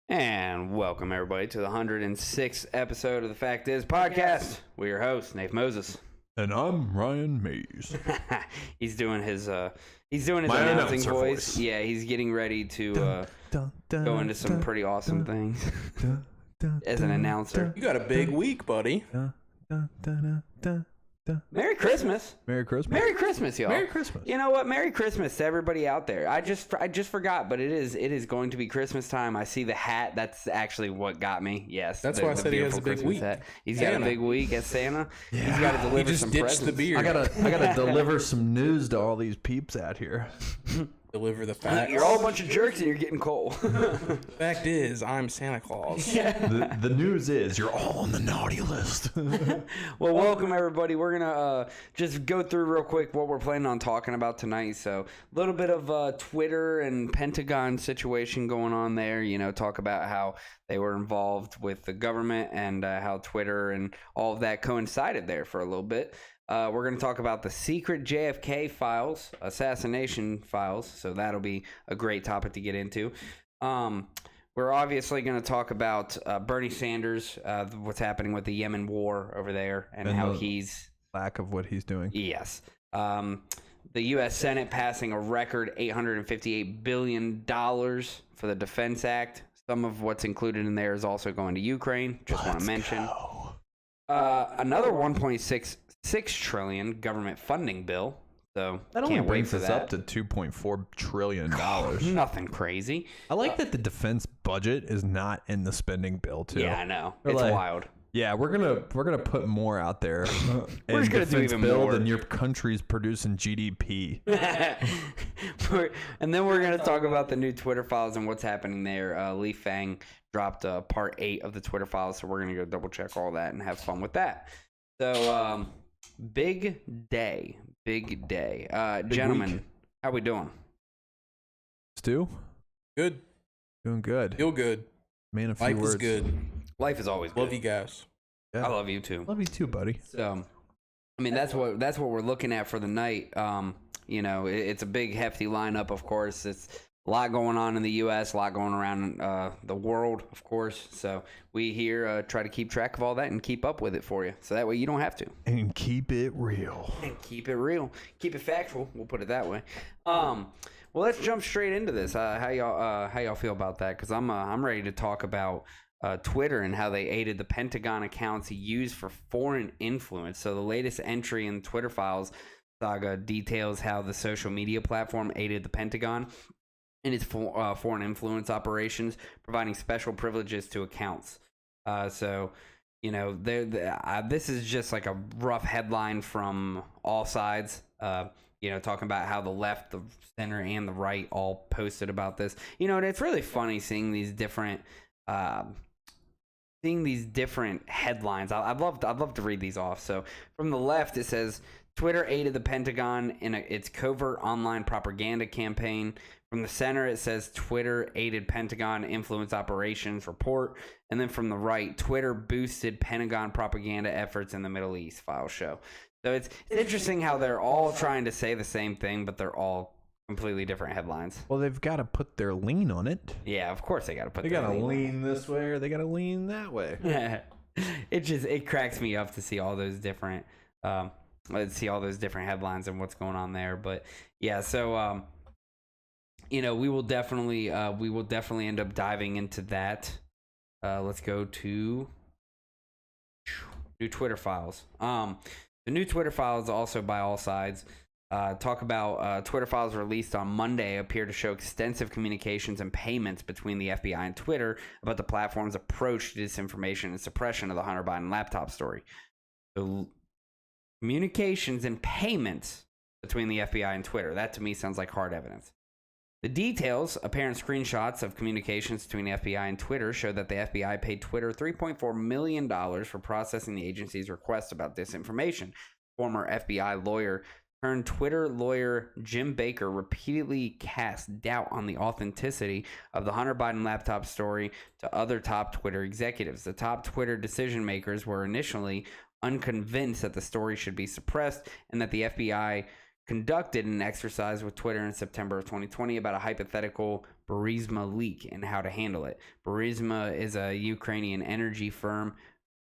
And welcome everybody to the 106th episode of the Fact Is podcast. We're your hosts, Nate Moses. And I'm Ryan Mays. He's doing his announcing voice. Yeah, he's getting ready to go into some pretty awesome things as an announcer. You got a big week, buddy. Merry Christmas. Merry Christmas. Merry Christmas, y'all. Merry Christmas. You know what? Merry Christmas to everybody out there. I just forgot, but it is going to be Christmas time. I see the hat. That's actually what got me. Yes. That's why I said he has a big week. Hat. He's got a big week as Santa. Yeah. He's got to deliver some presents. The beard. I gotta deliver some news to all these peeps out here. Deliver the facts. You're all a bunch of jerks and you're getting coal. Fact is, I'm Santa Claus. Yeah. The news is you're all on the naughty list. Well, welcome everybody. We're gonna just go through real quick what we're planning on talking about tonight. So a little bit of Twitter and Pentagon situation going on there. You know, talk about how they were involved with the government and how Twitter and all of that coincided there for a little bit. We're going to talk about the secret JFK files, assassination files, so that'll be a great topic to get into. We're obviously going to talk about Bernie Sanders, what's happening with the Yemen war over there, and how he's... lack of what he's doing. Yes. The U.S. Senate passing a record $858 billion for the Defense Act. Some of what's included in there is also going to Ukraine. Just want to mention. Another 1.66 trillion government funding bill. So that only brings us up to $2.4 trillion. Nothing crazy. I like that the defense budget is not in the spending bill too. Yeah, I know. It's wild. Yeah, we're gonna put more out there. We're just gonna do even more than your country's producing GDP. And then we're gonna talk about the new Twitter files and what's happening there. Lee Fang dropped part 8 of the Twitter files, so we're gonna go double check all that and have fun with that. So big day. Gentlemen, week. How we doing? Stu? Good. Doing good. Feel good. Man, a few Life words. is good. Life is always good. Love you guys. Yeah. I love you too. Love you too, buddy. So, I mean, that's what we're looking at for the night. You know, it's a big, hefty lineup, of course. It's a lot going on in the U.S., a lot going around the world, of course. So we here try to keep track of all that and keep up with it for you. So that way you don't have to. And keep it real. Keep it factual. We'll put it that way. Well, let's jump straight into this. How y'all feel about that? Because I'm ready to talk about Twitter and how they aided the Pentagon accounts used for foreign influence. So the latest entry in Twitter files saga details how the social media platform aided the Pentagon in its foreign influence operations, providing special privileges to accounts. So, you know, this is just like a rough headline from all sides. You know, talking about how the left, the center, and the right all posted about this. You know, and it's really funny seeing these different headlines. I'd love to read these off. So from the left, it says Twitter aided the Pentagon in its covert online propaganda campaign. From the center, it says Twitter aided Pentagon influence operations report. And then from the right, Twitter boosted Pentagon propaganda efforts in the Middle East, files show. So it's interesting how they're all trying to say the same thing, but they're all completely different headlines. Well, they've got to put their lean on it. Yeah, of course they got to put. They got to lean this way, or they got to lean that way. It cracks me up to see all those different headlines and what's going on there. But yeah, so you know, we will definitely end up diving into that. Let's go to new Twitter files. The new Twitter files, also by all sides, talk about Twitter files released on Monday appear to show extensive communications and payments between the FBI and Twitter about the platform's approach to disinformation and suppression of the Hunter Biden laptop story. So, communications and payments between the FBI and Twitter. That to me sounds like hard evidence. The details, apparent screenshots of communications between the FBI and Twitter, show that the FBI paid Twitter $3.4 million for processing the agency's request about disinformation. Former FBI lawyer turned Twitter lawyer Jim Baker repeatedly cast doubt on the authenticity of the Hunter Biden laptop story to other top Twitter executives. The top Twitter decision makers were initially unconvinced that the story should be suppressed and that the FBI conducted an exercise with Twitter in September of 2020 about a hypothetical Burisma leak and how to handle it. Burisma is a Ukrainian energy firm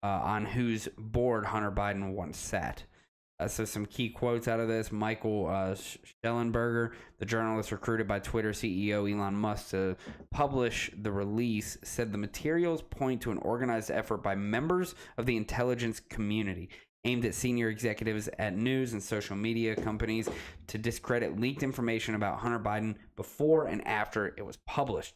on whose board Hunter Biden once sat. So some key quotes out of this. Michael Schellenberger, the journalist recruited by Twitter CEO Elon Musk to publish the release, said the materials point to an organized effort by members of the intelligence community aimed at senior executives at news and social media companies to discredit leaked information about Hunter Biden before and after it was published.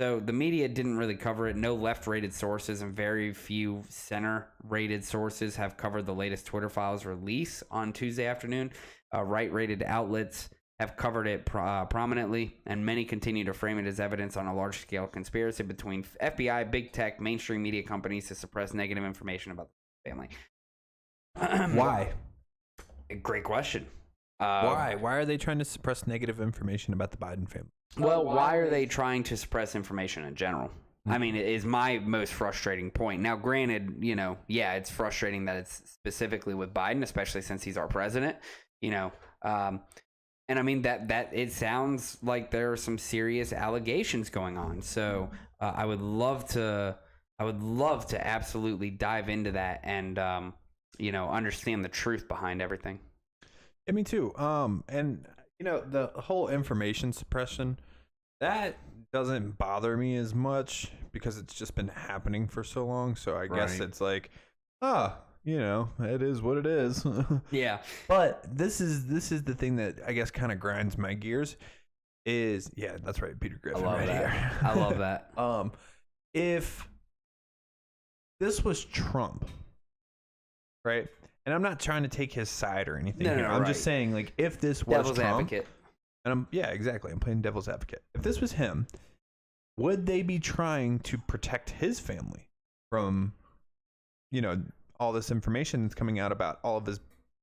So the media didn't really cover it. No left-rated sources and very few center-rated sources have covered the latest Twitter files release on Tuesday afternoon. Right-rated outlets have covered it prominently, and many continue to frame it as evidence on a large-scale conspiracy between FBI, big tech, mainstream media companies to suppress negative information about the family. Why? Great question. Why? Why are they trying to suppress negative information about the Biden family? Well, why are they trying to suppress information in general? I mean, it is my most frustrating point. Now, granted, yeah, it's frustrating that it's specifically with Biden, especially since he's our president, and I mean that it sounds like there are some serious allegations going on. So I would love to absolutely dive into that and understand the truth behind everything. Yeah, me too. And the whole information suppression, that doesn't bother me as much because it's just been happening for so long. So I guess it's like, it is what it is. Yeah. But this is the thing that I guess kind of grinds my gears is, yeah, that's right, Peter Griffin. I love that. Here. I love that. If this was Trump, right? And I'm not trying to take his side or anything here. I'm just saying, like, if this was Devil's Trump, advocate. and exactly. I'm playing devil's advocate. If this was him, would they be trying to protect his family from, all this information that's coming out about all of his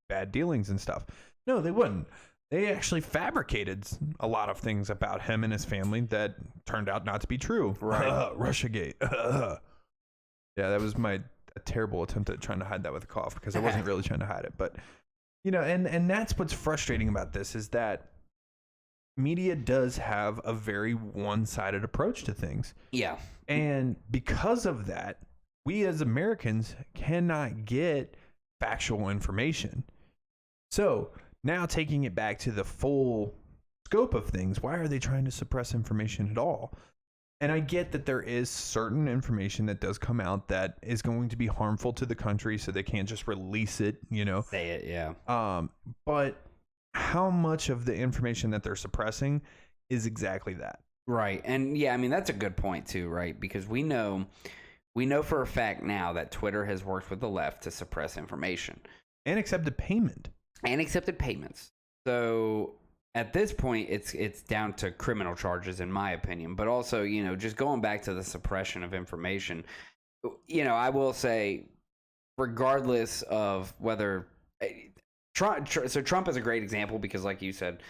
bad dealings and stuff? No, they wouldn't. They actually fabricated a lot of things about him and his family that turned out not to be true. Right. Russiagate. Yeah, that was a terrible attempt at trying to hide that with a cough because I wasn't really trying to hide it. But, and that's what's frustrating about this is that media does have a very one-sided approach to things. Yeah. And because of that, we as Americans cannot get factual information. So now taking it back to the full scope of things, why are they trying to suppress information at all? And I get that there is certain information that does come out that is going to be harmful to the country, so they can't just release it, Say it, yeah. But how much of the information that they're suppressing is exactly that? Right. And yeah, I mean, that's a good point too, right? Because we know for a fact now that Twitter has worked with the left to suppress information. And accepted payment. And accepted payments. So at this point, it's down to criminal charges, in my opinion. But also, just going back to the suppression of information, I will say, regardless of whether Trump is a great example because, like you said,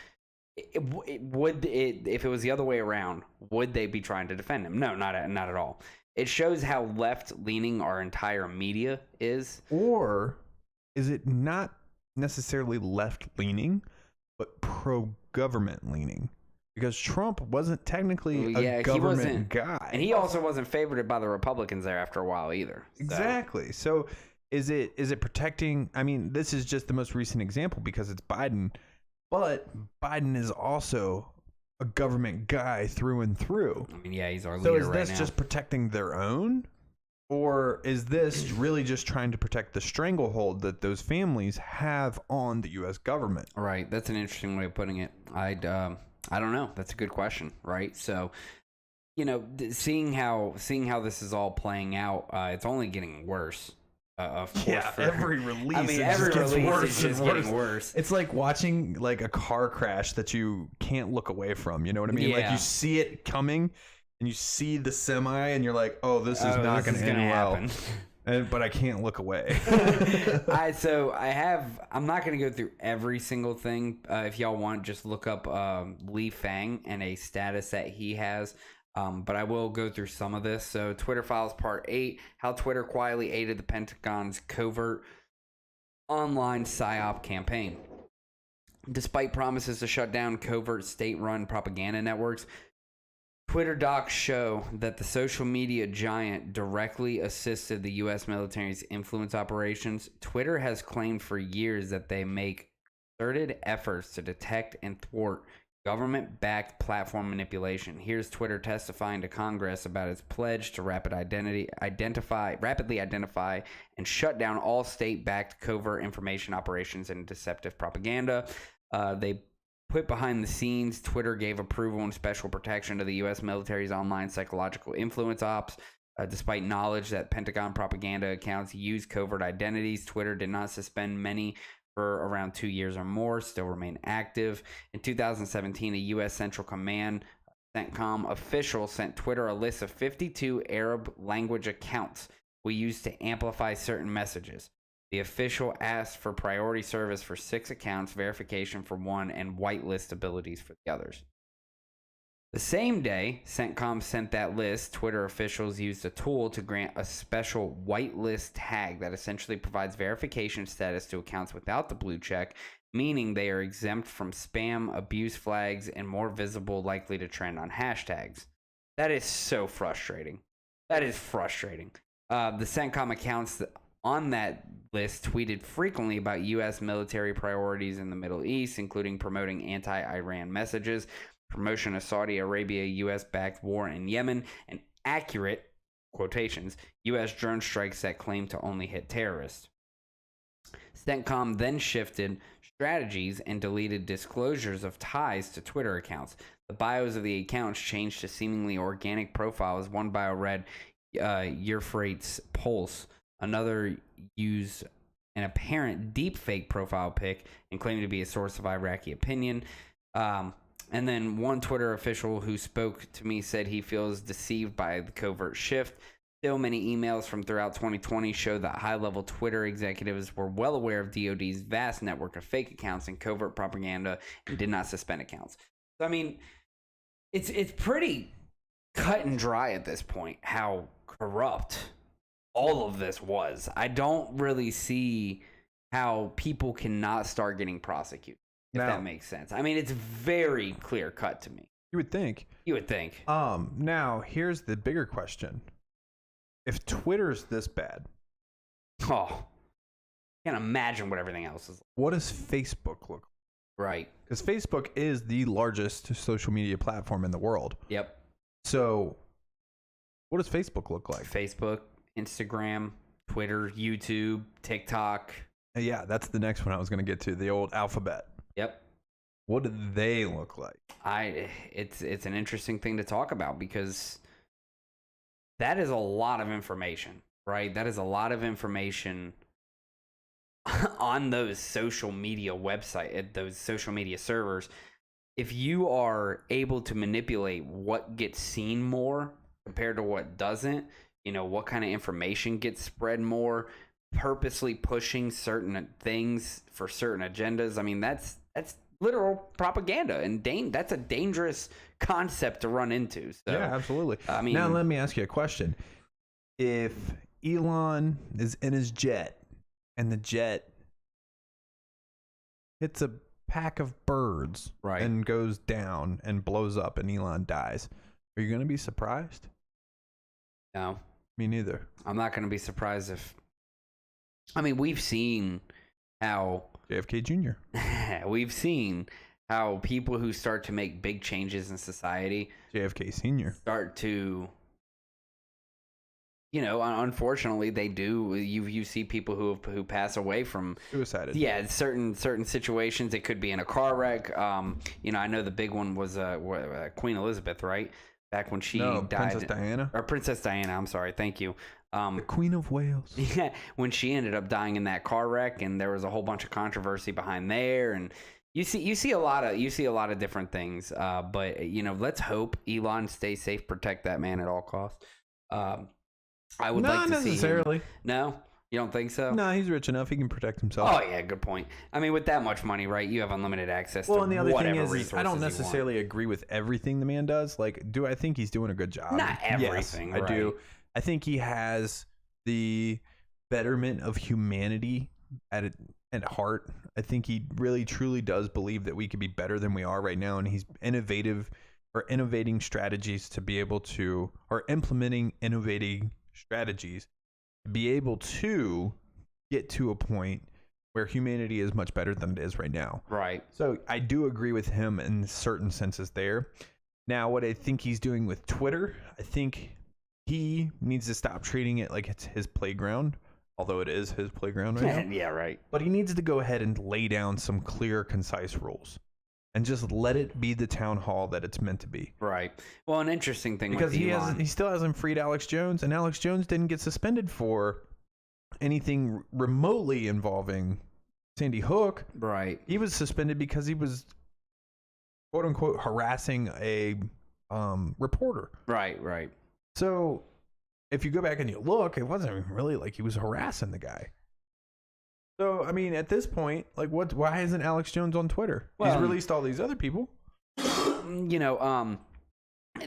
if it was the other way around, would they be trying to defend him? No, not at all. It shows how left-leaning our entire media is. Or is it not necessarily left-leaning, but pro-government leaning? Because Trump wasn't technically a government guy. And he also wasn't favored by the Republicans there after a while either. So. Exactly. So is it protecting? I mean, this is just the most recent example because it's Biden, but Biden is also a government guy through and through. I mean, yeah, he's our leader right now. So is this just protecting their own? Or is this really just trying to protect the stranglehold that those families have on the U.S. government? Right. That's an interesting way of putting it. I don't know. That's a good question. Right. So, seeing how this is all playing out, it's only getting worse. Of course. Yeah. Every release. I mean, every release is just getting worse. It's like watching like a car crash that you can't look away from. You know what I mean? Yeah. Like you see it coming. And you see the semi, and you're like, "Oh, this is not going to end well." But I can't look away. I'm not going to go through every single thing. If y'all want, just look up Li Fang and a status that he has. But I will go through some of this. So, Twitter Files Part 8: How Twitter quietly aided the Pentagon's covert online PSYOP campaign. Despite promises to shut down covert state-run propaganda networks, Twitter docs show that the social media giant directly assisted the U.S. military's influence operations. Twitter has claimed for years that they make concerted efforts to detect and thwart government-backed platform manipulation. Here's Twitter testifying to Congress about its pledge to rapidly identify and shut down all state-backed covert information operations and deceptive propaganda. They put behind the scenes, Twitter gave approval and special protection to the U.S. military's online psychological influence ops. Despite knowledge that Pentagon propaganda accounts use covert identities, Twitter did not suspend many for around 2 years or more, still remain active. In 2017, a U.S. Central Command CENTCOM official sent Twitter a list of 52 Arab language accounts we use to amplify certain messages. The official asked for priority service for 6 accounts, verification for 1, and whitelist abilities for the others. The same day CENTCOM sent that list, Twitter officials used a tool to grant a special whitelist tag that essentially provides verification status to accounts without the blue check, meaning they are exempt from spam, abuse flags, and more visible, likely to trend on hashtags. That is so frustrating. That is frustrating. The CENTCOM accounts on that list tweeted frequently about U.S. military priorities in the Middle East, including promoting anti-Iran messages, promotion of Saudi Arabia U.S.-backed war in Yemen, and accurate, quotations, U.S. drone strikes that claim to only hit terrorists. CENTCOM then shifted strategies and deleted disclosures of ties to Twitter accounts. The bios of the accounts changed to seemingly organic profiles. One bio read, Euphrates Pulse. Another used an apparent deepfake profile pic and claimed to be a source of Iraqi opinion. And then one Twitter official who spoke to me said he feels deceived by the covert shift. Still, many emails from throughout 2020 show that high-level Twitter executives were well aware of DoD's vast network of fake accounts and covert propaganda and did not suspend accounts. So, I mean, it's pretty cut and dry at this point how corrupt all of this was. I don't really see how people cannot start getting prosecuted. If that makes sense. I mean, it's very clear cut to me. You would think. You would think. Now, here's the bigger question. If Twitter's this bad, can't imagine what everything else is like. What does Facebook look like? Right. Because Facebook is the largest social media platform in the world. Yep. So, what does Facebook look like? Facebook, Instagram, Twitter, YouTube, TikTok. Yeah, that's the next one I was going to get to, the old alphabet. Yep. What do they look like? It's an interesting thing to talk about because that is a lot of information, right? That is a lot of information on those social media websites, those social media servers. If you are able to manipulate what gets seen more compared to what doesn't, you know, what kind of information gets spread more, purposely pushing certain things for certain agendas. I mean, that's literal propaganda, and that's a dangerous concept to run into. So, yeah, absolutely. I mean, now let me ask you a question. If Elon is in his jet and the jet hits a pack of birds right, and goes down and blows up and Elon dies, are you going to be surprised? No. Me neither. I'm not going to be surprised if... I mean, we've seen how... JFK Jr. We've seen how people who start to make big changes in society... JFK Sr. ...start to... You know, unfortunately, they do. You see people who pass away from... Suicided. Yeah, certain situations. It could be in a car wreck. You know, I know the big one was Queen Elizabeth, right? Back when she died. Princess Diana. Or Princess Diana, I'm sorry. Thank you. The Queen of Wales. Yeah, when she ended up dying in that car wreck, and there was a whole bunch of controversy behind there, and you see a lot of different things. But you know, let's hope Elon stays safe, protect that man at all costs. I would like to Not necessarily. see him. No, you don't think so? No, he's rich enough; he can protect himself. Oh yeah, good point. I mean, with that much money, right? You have unlimited access. Well, to and the other whatever thing is, resources I don't you want. necessarily agree with everything the man does. Like, do I think he's doing a good job? Not everything. Yes, I do. I think he has the betterment of humanity and at heart. I think he really truly does believe that we could be better than we are right now, and he's innovating strategies to be able to, or implementing innovating strategies to be able to get to a point where humanity is much better than it is right now. Right. So I do agree with him in certain senses there. Now, what I think he's doing with Twitter, I think he needs to stop treating it like it's his playground, although it is his playground right now. Yeah, right. But he needs to go ahead and lay down some clear, concise rules and just let it be the town hall that it's meant to be. Right. Well, an interesting thing Because with Elon, he still hasn't freed Alex Jones, and Alex Jones didn't get suspended for anything remotely involving Sandy Hook. right. He was suspended because he was, quote unquote, harassing a reporter. Right. So if you go back and you look, it wasn't really like he was harassing the guy. So, I mean, at this point, like, why isn't Alex Jones on Twitter? He's Well, released all these other people. You know,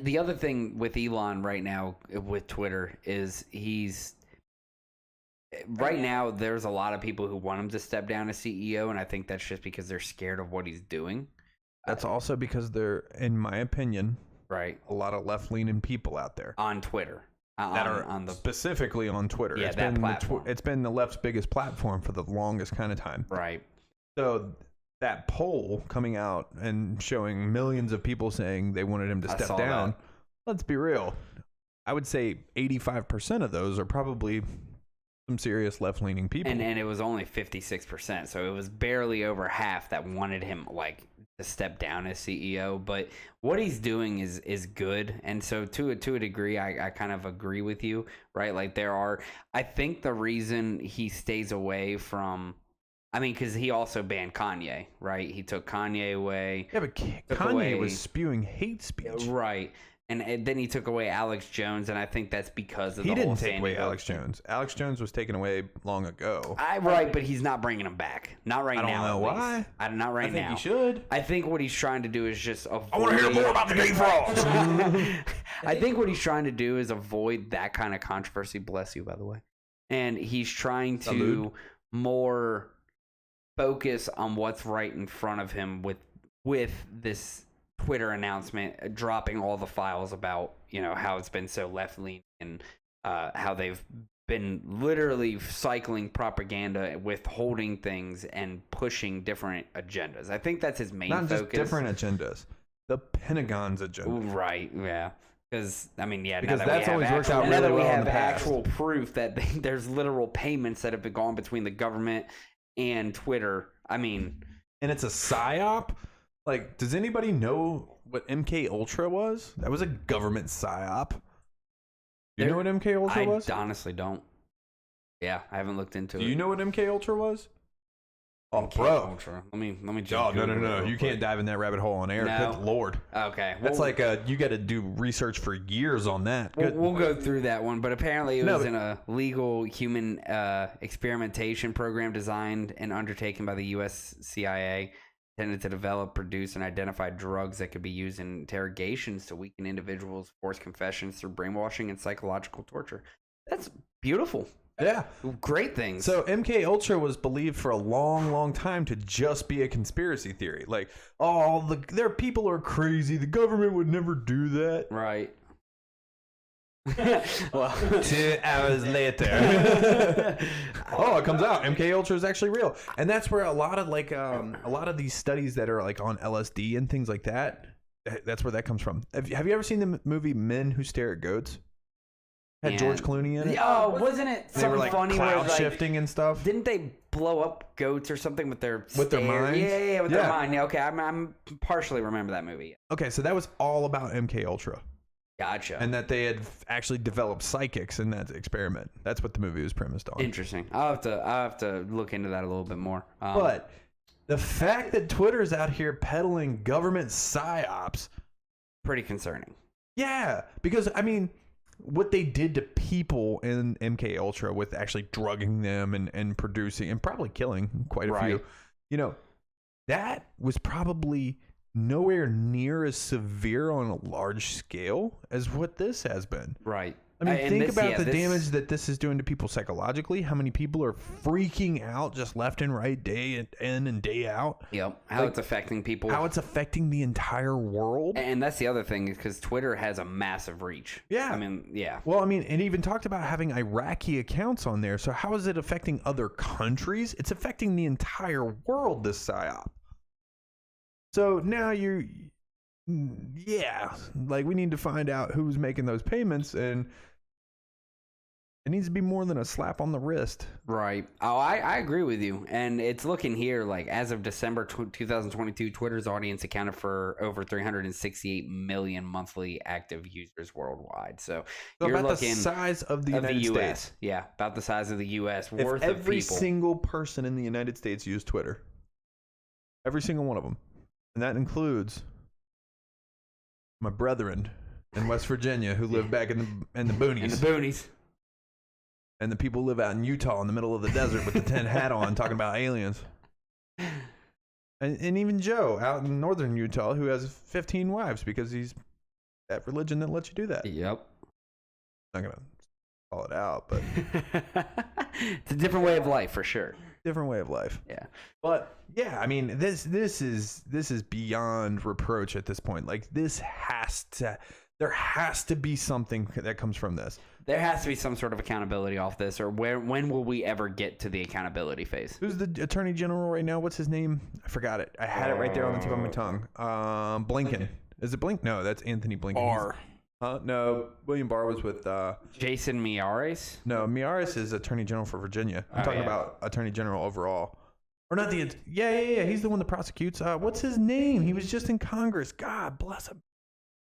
the other thing with Elon right now with Twitter is right now there's a lot of people who want him to step down as CEO, and I think that's just because they're scared of what he's doing. That's also because there, in my opinion, Right. a lot of left-leaning people out there On Twitter. that are on the specifically on Twitter. Yeah, It's that been platform. it's been the left's biggest platform for the longest kind of time. right. So that poll coming out and showing millions of people saying they wanted him to I step saw down. that. Let's be real. I would say 85% of those are probably some serious left-leaning people. And it was only 56%, so it was barely over half that wanted him like to step down as CEO. But what he's doing is good, and so to a degree, I kind of agree with you, right? Like I think the reason he stays away from, I mean, because he also banned Kanye, right? He took Kanye away, Yeah, but Kanye away- was spewing hate speech. right? And then he took away Alex Jones, and I think that's because of He the whole didn't take Sandy away Hook Alex thing. Jones. Alex Jones was taken away long ago. Right, but he's not bringing him back. Not right I don't now. know at why. least. Not right I think now. he should. I think what he's trying to do is just avoid. I want to hear more about the gay frogs. I think what he's trying to do is avoid that kind of controversy. Bless you, by the way. And he's trying to Salud. more focus on what's right in front of him with this Twitter announcement, dropping all the files about, you know, how it's been so left leaning and how they've been literally cycling propaganda, withholding things and pushing different agendas. I think that's his main Not focus. just different agendas. The Pentagon's agenda. Right, yeah. Because, I mean, yeah, Because now that that's we have always worked out now that really we well in have the past. actual proof that there's literal payments that have been gone between the government and Twitter. I mean, And it's a psyop. Like, does anybody know what MK Ultra was? That was a government psyop. You know what MK Ultra was? I honestly don't. Yeah, I haven't looked into Do it. you know what MK Ultra was? Oh, MK bro. Ultra. Let me just Oh, no. Google it real You quick. can't dive in that rabbit hole on air. No. Good Lord. Okay. That's well, like you got to do research for years on that. Good. We'll go through that one, but apparently it No, was but- in a legal human experimentation program designed and undertaken by the U.S. CIA, intended to develop, produce, and identify drugs that could be used in interrogations to weaken individuals, force confessions through brainwashing and psychological torture. That's beautiful. Yeah. Great things. So MK Ultra was believed for a long, long time to just be a conspiracy theory. Like, their people are crazy. The government would never do that. right. Well, 2 hours later. It comes out. MK Ultra is actually real. And that's where a lot of these studies that are like on LSD and things like that, that's where that comes from. Have you ever seen the movie Men Who Stare at Goats? Had George Clooney in it. Oh, wasn't it They were something like funny where cloud like, shifting and stuff. didn't they blow up goats or something with their With their stare? minds? Yeah, with their Yeah. mind. Yeah, okay, I'm partially remember that movie. Okay, so that was all about MK Ultra. Gotcha. And that they had actually developed psychics in that experiment. That's what the movie was premised on. Interesting. I'll have to look into that a little bit more. But the fact that Twitter's out here peddling government psyops, pretty concerning. yeah, because I mean, what they did to people in MK Ultra with actually drugging them and producing and probably killing quite a few, you know, that was probably nowhere near as severe on a large scale as what this has been. Right. I mean, And think this- about yeah, the this- damage that this is doing to people psychologically. How many people are freaking out just left and right, day in and day out? Yep. How Like, it's affecting people. How it's affecting the entire world. And that's the other thing, is because Twitter has a massive reach. Yeah. I mean, yeah. Well, I mean, it even talked about having Iraqi accounts on there. So how is it affecting other countries? It's affecting the entire world, this psyop. So now like we need to find out who's making those payments, and it needs to be more than a slap on the wrist. Right. Oh, I agree with you. And it's looking here, like, as of December 2022, Twitter's audience accounted for over 368 million monthly active users worldwide. So you're about looking the size of the United US. States. Yeah, about the size of the U.S. If worth of every people. single person in the United States used Twitter, every single one of them, and that includes my brethren in West Virginia who live back in the boonies. In the boonies. And the people who live out in Utah in the middle of the desert with the tin hat on talking about aliens. And even Joe out in northern Utah who has 15 wives because he's that religion that lets you do that. Yep. I'm not going to call it out, but It's a different way of life, for sure. different way of life. Yeah. But yeah, I mean, this is beyond reproach at this point. Like there has to be something that comes from this. There has to be some sort of accountability off this, or when will we ever get to the accountability phase? Who's the attorney general right now? What's his name? I forgot it. I had it right there on the tip of my tongue. Blinken. Is it Blink? No, that's Anthony Blinken. Barr. No, William Barr was with. Jason Miyares? No, Miyares is attorney general for Virginia. I'm talking about attorney general overall. Or not the. Yeah. He's the one that prosecutes. What's his name? He was just in Congress. God bless him.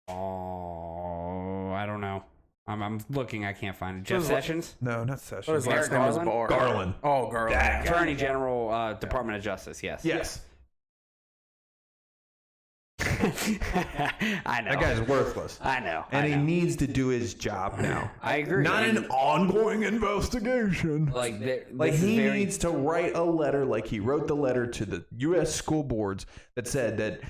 Oh, I don't know. I'm looking. I can't find it. Jeff Sessions? No, not What Sessions. his last name was Garland? Barr. Garland. Oh, Garland. That guy. Attorney General, Department of Justice, yes. Yes. I know. That guy's worthless. I know. And I he know. needs to do his job now. I agree. Not And, an ongoing investigation. like He needs to write a letter like he wrote the letter to the U.S. school boards that said that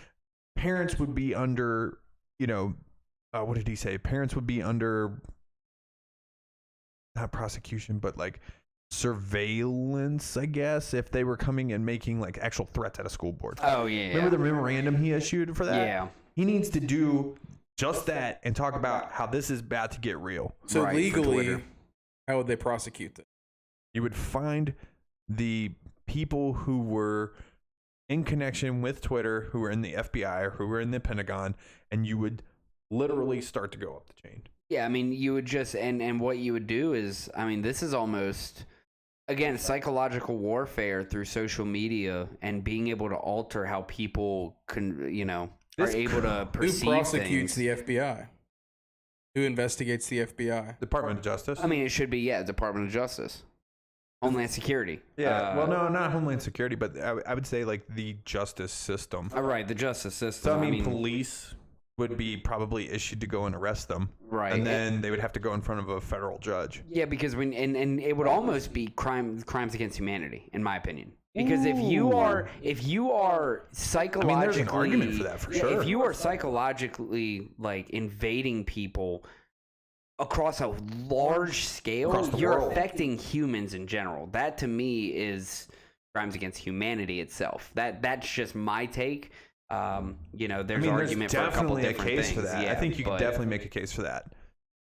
parents would be under, what did he say? Parents would be under, not prosecution, but like surveillance, I guess, if they were coming and making like actual threats at a school board. Oh, yeah. Remember the memorandum he issued for that? Yeah. He needs to do just that and talk about how this is about to get real. So Right, for legally, Twitter. how would they prosecute this? You would find the people who were in connection with Twitter, who were in the FBI or who were in the Pentagon, and you would literally start to go up the chain. Yeah, I mean, you would just, and what you would do is, I mean, this is almost, again, psychological warfare through social media and being able to alter how people can, are able to perceive Who prosecutes things. the FBI? Who investigates the FBI? Department of Justice. I mean, it should be, Department of Justice. Homeland Security. Yeah, well, no, not Homeland Security, but I would say like the justice system. All right, the justice system. So I mean, police would be probably issued to go and arrest them, right, and then they would have to go in front of a federal judge. yeah, because when and it would almost be crimes against humanity, in my opinion. Because if you are psychologically, I mean, there's an argument for that, for sure. If you are psychologically like invading people across a large scale, Across the you're world. affecting humans in general. That to me is crimes against humanity itself. That's just my take. There's argument for a couple definitely different case things. for that. Yeah, I think you could but- definitely make a case for that,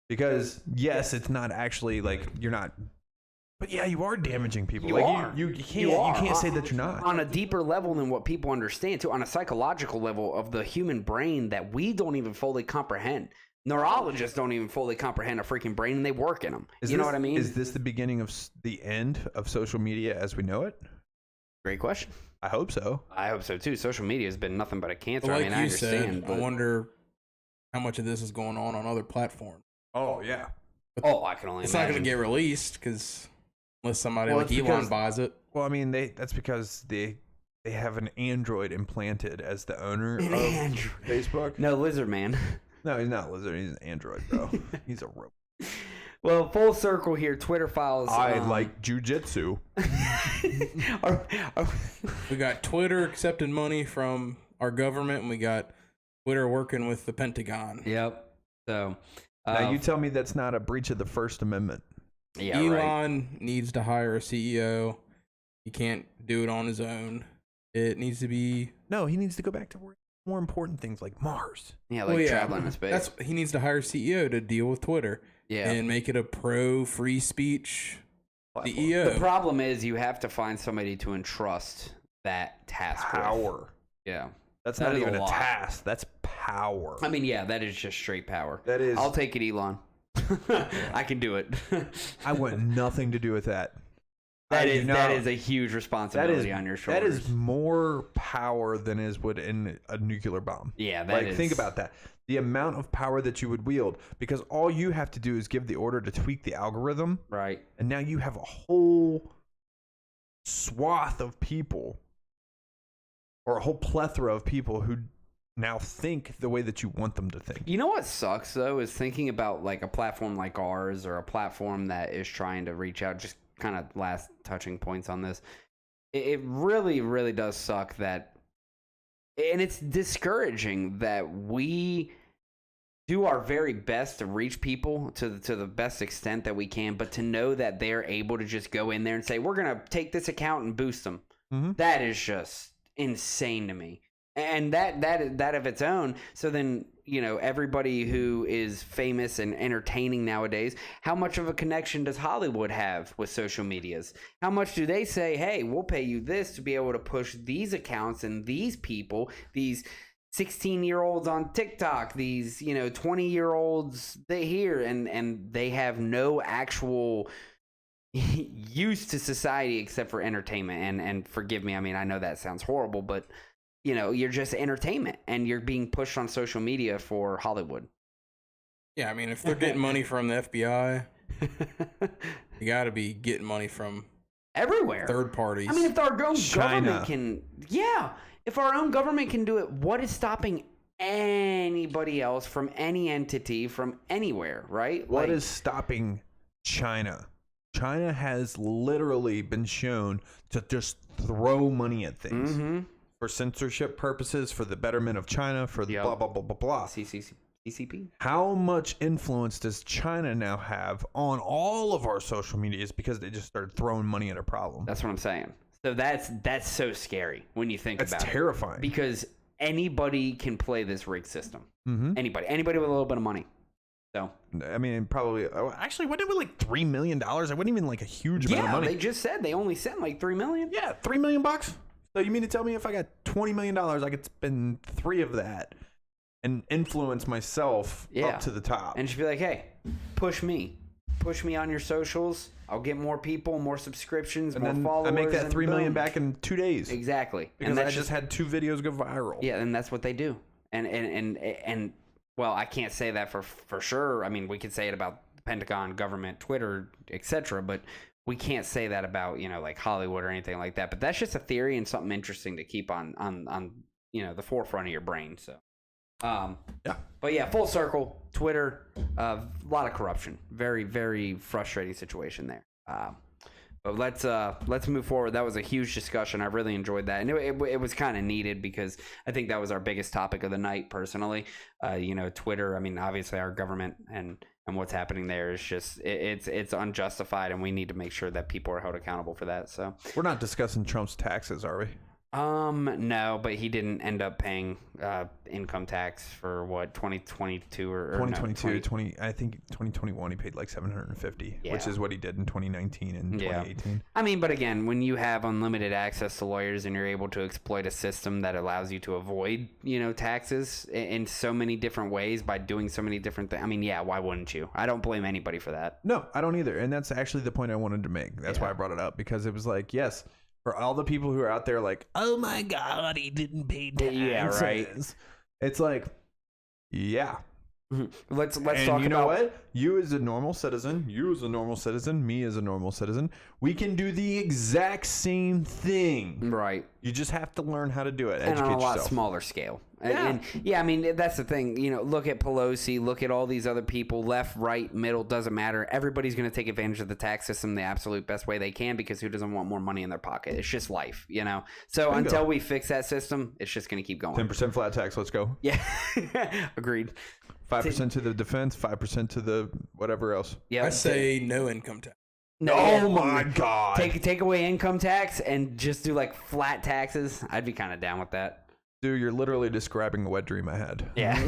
because yes, it's not actually like you're not, but yeah, you are damaging people. You like are. You can't You are. can't say that you're not. On a deeper level than what people understand, too, on a psychological level of the human brain that we don't even fully comprehend. Neurologists don't even fully comprehend a freaking brain, and they work in them. You know what I mean? Is this the beginning of the end of social media as we know it? Great question. I hope so. I hope so, too. Social media has been nothing but a cancer. But like I mean, I you said, understand. I But, wonder how much of this is going on other platforms. Oh yeah. I can only It's not imagine. going to get released because unless somebody Well, like it's Elon because- buys it. Well, I mean, that's because they have an android implanted as the owner An of android. Facebook. No, Lizard Man. No, he's not a lizard. He's an android, bro. He's a robot. Well, full circle here. Twitter files. I like jujitsu. We got Twitter accepting money from our government, and we got Twitter working with the Pentagon. Yep. So, Now you tell me that's not a breach of the First Amendment. Yeah, Elon needs to hire a CEO. He can't do it on his own. It needs to be. No, he needs to go back to more important things like Mars. Yeah, like traveling in space. He needs to hire a CEO to deal with Twitter. Yeah. And make it a pro free speech Platform. CEO. The problem is you have to find somebody to entrust that task with. Power. Yeah. That's That not is even a a lot. task. That's power. I mean, yeah, that is just straight power. That is. I'll take it, Elon. I can do it. I want nothing to do with that. That is a huge responsibility on your shoulders. That is more power than is would in a nuclear bomb. Yeah, Like, think about that. The amount of power that you would wield, because all you have to do is give the order to tweak the algorithm, right. and now you have a whole swath of people, or a whole plethora of people who now think the way that you want them to think. You know what sucks though is thinking about like a platform like ours or a platform that is trying to reach out. Just kind of last touching points on this. It really, really does suck that, and it's discouraging that we do our very best to reach people to the best extent that we can, but to know that they're able to just go in there and say, we're going to take this account and boost them. Mm-hmm. That is just insane to me. And that of its own. So then, you know, everybody who is famous and entertaining nowadays, how much of a connection does Hollywood have with social medias? How much do they say, hey, we'll pay you this to be able to push these accounts and these people, these 16-year-olds on TikTok, these, you know, 20-year-olds they here, and they have no actual use to society except for entertainment. And forgive me, I mean, I know that sounds horrible, but you know, you're just entertainment and you're being pushed on social media for Hollywood. Yeah, I mean, if they're getting money from the FBI, you got to be getting money from everywhere. Third parties. I mean, if our own China. government can, if our own government can do it, what is stopping anybody else from any entity from anywhere, right? What is stopping China? China has literally been shown to just throw money at things. Mm-hmm. For censorship purposes, for the betterment of China, for the blah, blah, blah, blah, blah. CCP. How much influence does China now have on all of our social medias because they just started throwing money at a problem? That's what I'm saying. So that's so scary when you think about it. That's terrifying. Because anybody can play this rigged system. Mm-hmm. Anybody with a little bit of money. So I mean, probably. Actually, wasn't it like $3 million? I wasn't even like a huge amount of money. They just said they only sent like $3 million. Yeah, $3 million bucks. So you mean to tell me if I got $20 million, I could spend 3 of that and influence myself up to the top? And just be like, hey, push me on your socials. I'll get more people, more subscriptions, and more then followers. I make that $3 million boom. back in 2 days. Exactly. Because I just had 2 videos go viral. Yeah, and that's what they do. And well, I can't say that for sure. I mean, we could say it about the Pentagon, government, Twitter, etc., but we can't say that about, you know, like Hollywood or anything like that. But that's just a theory and something interesting to keep on you know, the forefront of your brain. So Yeah. But yeah, full circle, Twitter, a lot of corruption. Very, very frustrating situation there. But let's move forward. That was a huge discussion. I really enjoyed that, and it was kind of needed because I think that was our biggest topic of the night. Personally, you know, Twitter. I mean, obviously, our government and what's happening there is just it's unjustified, and we need to make sure that people are held accountable for that. So we're not discussing Trump's taxes, are we? No, but he didn't end up paying income tax for what 2022 or 2022, I think 2021 he paid like $750, which is what he did in 2019 and 2018. I mean, but again, when you have unlimited access to lawyers and you're able to exploit a system that allows you to avoid, you know, taxes in so many different ways by doing so many different things. I mean, yeah, why wouldn't you? I don't blame anybody for that. No, I don't either. And that's actually the point I wanted to make. That's why I brought it up, because it was like, yes, for all the people who are out there like, oh my God, he didn't pay taxes. Yeah, right. It's like, yeah. Let's and talk about. You know what? You as a normal citizen, me as a normal citizen, we can do the exact same thing. Right. You just have to learn how to do it. And educate on a lot yourself. smaller scale. Yeah. And yeah, I mean, that's the thing. You know, look at Pelosi, look at all these other people, left, right, middle, doesn't matter. Everybody's going to take advantage of the tax system the absolute best way they can, because who doesn't want more money in their pocket? It's just life, you know? So Bingo. until we fix that system, it's just going to keep going. 10% flat tax. Let's go. Yeah. Agreed. 5% to the defense, 5% to the whatever else. Yeah, I say no income tax. no, Oh my God. take away income tax and just do like flat taxes. I'd be kind of down with that. Dude, you're literally describing a wet dream I had. Yeah.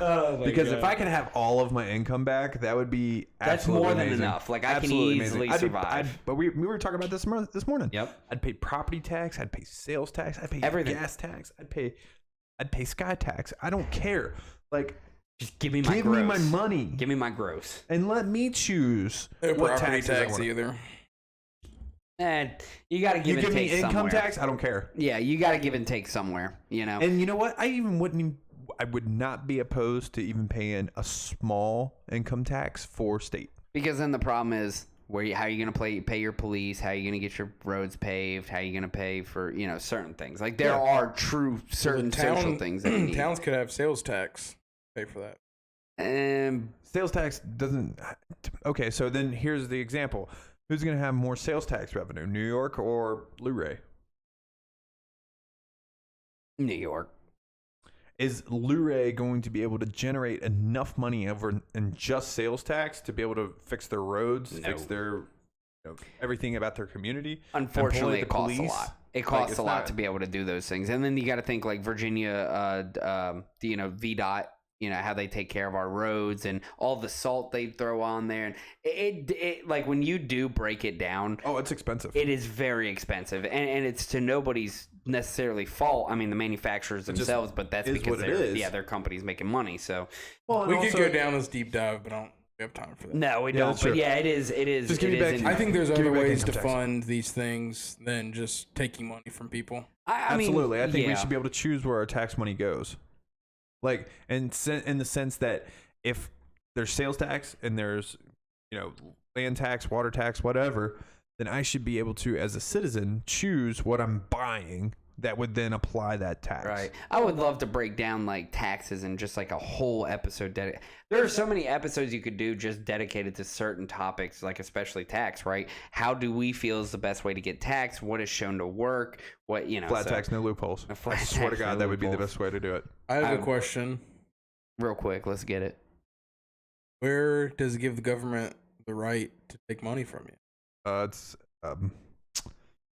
Oh my Because God. if I could have all of my income back, that would be That's absolutely more than amazing. enough. Like, I can Absolutely easily amazing. survive. But we were talking about this this morning. Yep. I'd pay property tax. I'd pay sales tax. I'd pay Everything. gas tax. I'd pay sky tax. I don't care. Like, Just give me my give gross. me my money Give me my gross. and let me choose No what property taxes I tax want. either. And you got to give You and give me take income somewhere. tax. I don't care. Yeah, you got to give and take somewhere. You know. And you know what? I would not be opposed to even paying a small income tax for state. Because then the problem is how are you going to pay your police? How are you going to get your roads paved? How are you going to pay for, certain things? Like, there are true certain social things that you need. Towns could have sales tax. Pay for that. Sales tax doesn't. Okay, so then here's the example. Who's going to have more sales tax revenue, New York or Luray? New York. Is Luray going to be able to generate enough money in just sales tax to be able to fix their roads, No. fix their everything about their community? Unfortunately, it costs a police? lot. It Like, costs it's a lot not- to be able to do those things. And then you got to think like Virginia, VDOT, how they take care of our roads and all the salt they throw on there. And it like when you do break it down, Oh, it's expensive. it is very expensive. And it's to nobody's necessarily fault. I mean, the manufacturers just themselves, but that's is because what it is. their company's making money. So well, We could go down this deep dive, but I don't have time for that. no, we Yeah, don't. that's But true. yeah, it is. Just give me back- I think there's Give me other back ways to income tax. fund these things than just taking money from people. I mean, Absolutely. I think we yeah. should be able to choose where our tax money goes. Like, in the sense that if there's sales tax and there's, land tax, water tax, whatever, then I should be able to, as a citizen, choose what I'm buying that would then apply that tax. Right. I would love to break down like taxes and just like a whole episode. There are so many episodes you could do just dedicated to certain topics, like especially tax, right? How do we feel is the best way to get taxed? What is shown to work? What, Flat tax, no loopholes. A flat I swear to tax, God, no that would be the loopholes. best way to do it. I have I- a question. Real quick, let's get it. Where does it give the government the right to take money from you? It's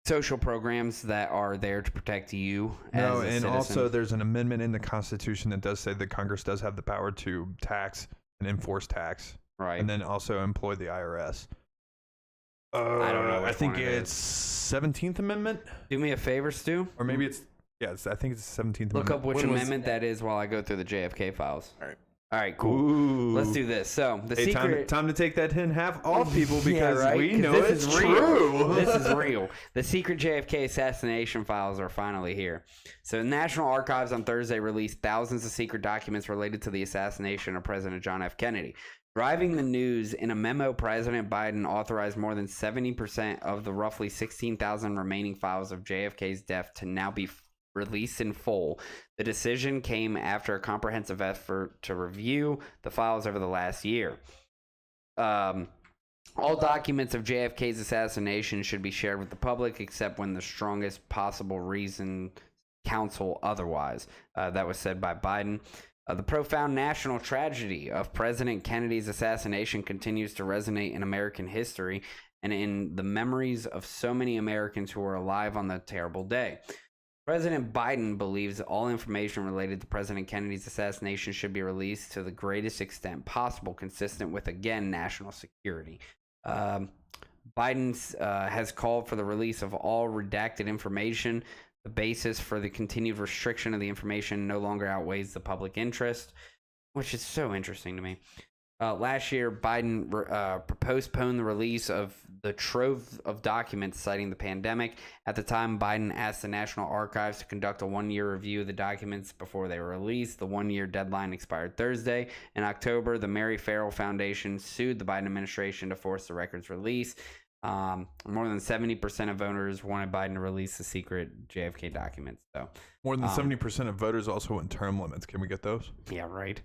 Social programs that are there to protect you as no, a and citizen. also there's an amendment in the Constitution that does say that Congress does have the power to tax and enforce tax, right. and then also employ the IRS. I don't know I which think one it it's 17th Amendment, Do me a favor, Stu. or maybe it's I think it's the 17th Look Amendment. up which When was- amendment that is while I go through the JFK files. All right. All right, cool. Ooh. Let's do this. So the Hey, secret. time to take that 10.5 off, people, Yeah, because right? we 'Cause know this it's is real. true. This is real. The secret JFK assassination files are finally here. So, National Archives on Thursday released thousands of secret documents related to the assassination of President John F. Kennedy. Driving the news, in a memo, President Biden authorized more than 70% of the roughly 16,000 remaining files of JFK's death to now be released in full. The decision came after a comprehensive effort to review the files over the last year. All documents of JFK's assassination should be shared with the public, except when the strongest possible reason counsel otherwise. That was said by Biden. The profound national tragedy of President Kennedy's assassination continues to resonate in American history and in the memories of so many Americans who were alive on that terrible day. President Biden believes all information related to President Kennedy's assassination should be released to the greatest extent possible, consistent with, again, national security. Biden has called for the release of all redacted information. The basis for the continued restriction of the information no longer outweighs the public interest, which is so interesting to me. Last year, Biden postponed the release of the trove of documents citing the pandemic. At the time, Biden asked the National Archives to conduct a one-year review of the documents before they were released. The one-year deadline expired Thursday. In October, the Mary Farrell Foundation sued the Biden administration to force the records release. More than 70% of voters wanted Biden to release the secret JFK documents. So More than 70% of voters also want term limits. Can we get those? yeah, right.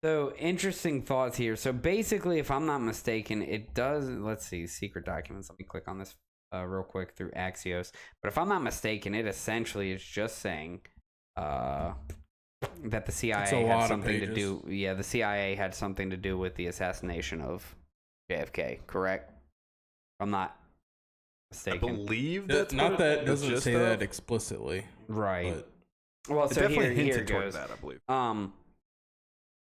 So interesting thoughts here. So basically, if I'm not mistaken, it does. Let's see, secret documents. Let me click on this real quick through Axios. But if I'm not mistaken, it essentially is just saying, that the That's a CIA had lot of something to pages. do. Yeah, the CIA had something to do with the assassination of JFK. Correct? I'm not I mistaken. believe Not what that the doesn't gist say of. that explicitly, Right. but Well, It so definitely here hinted it toward goes. that, I believe.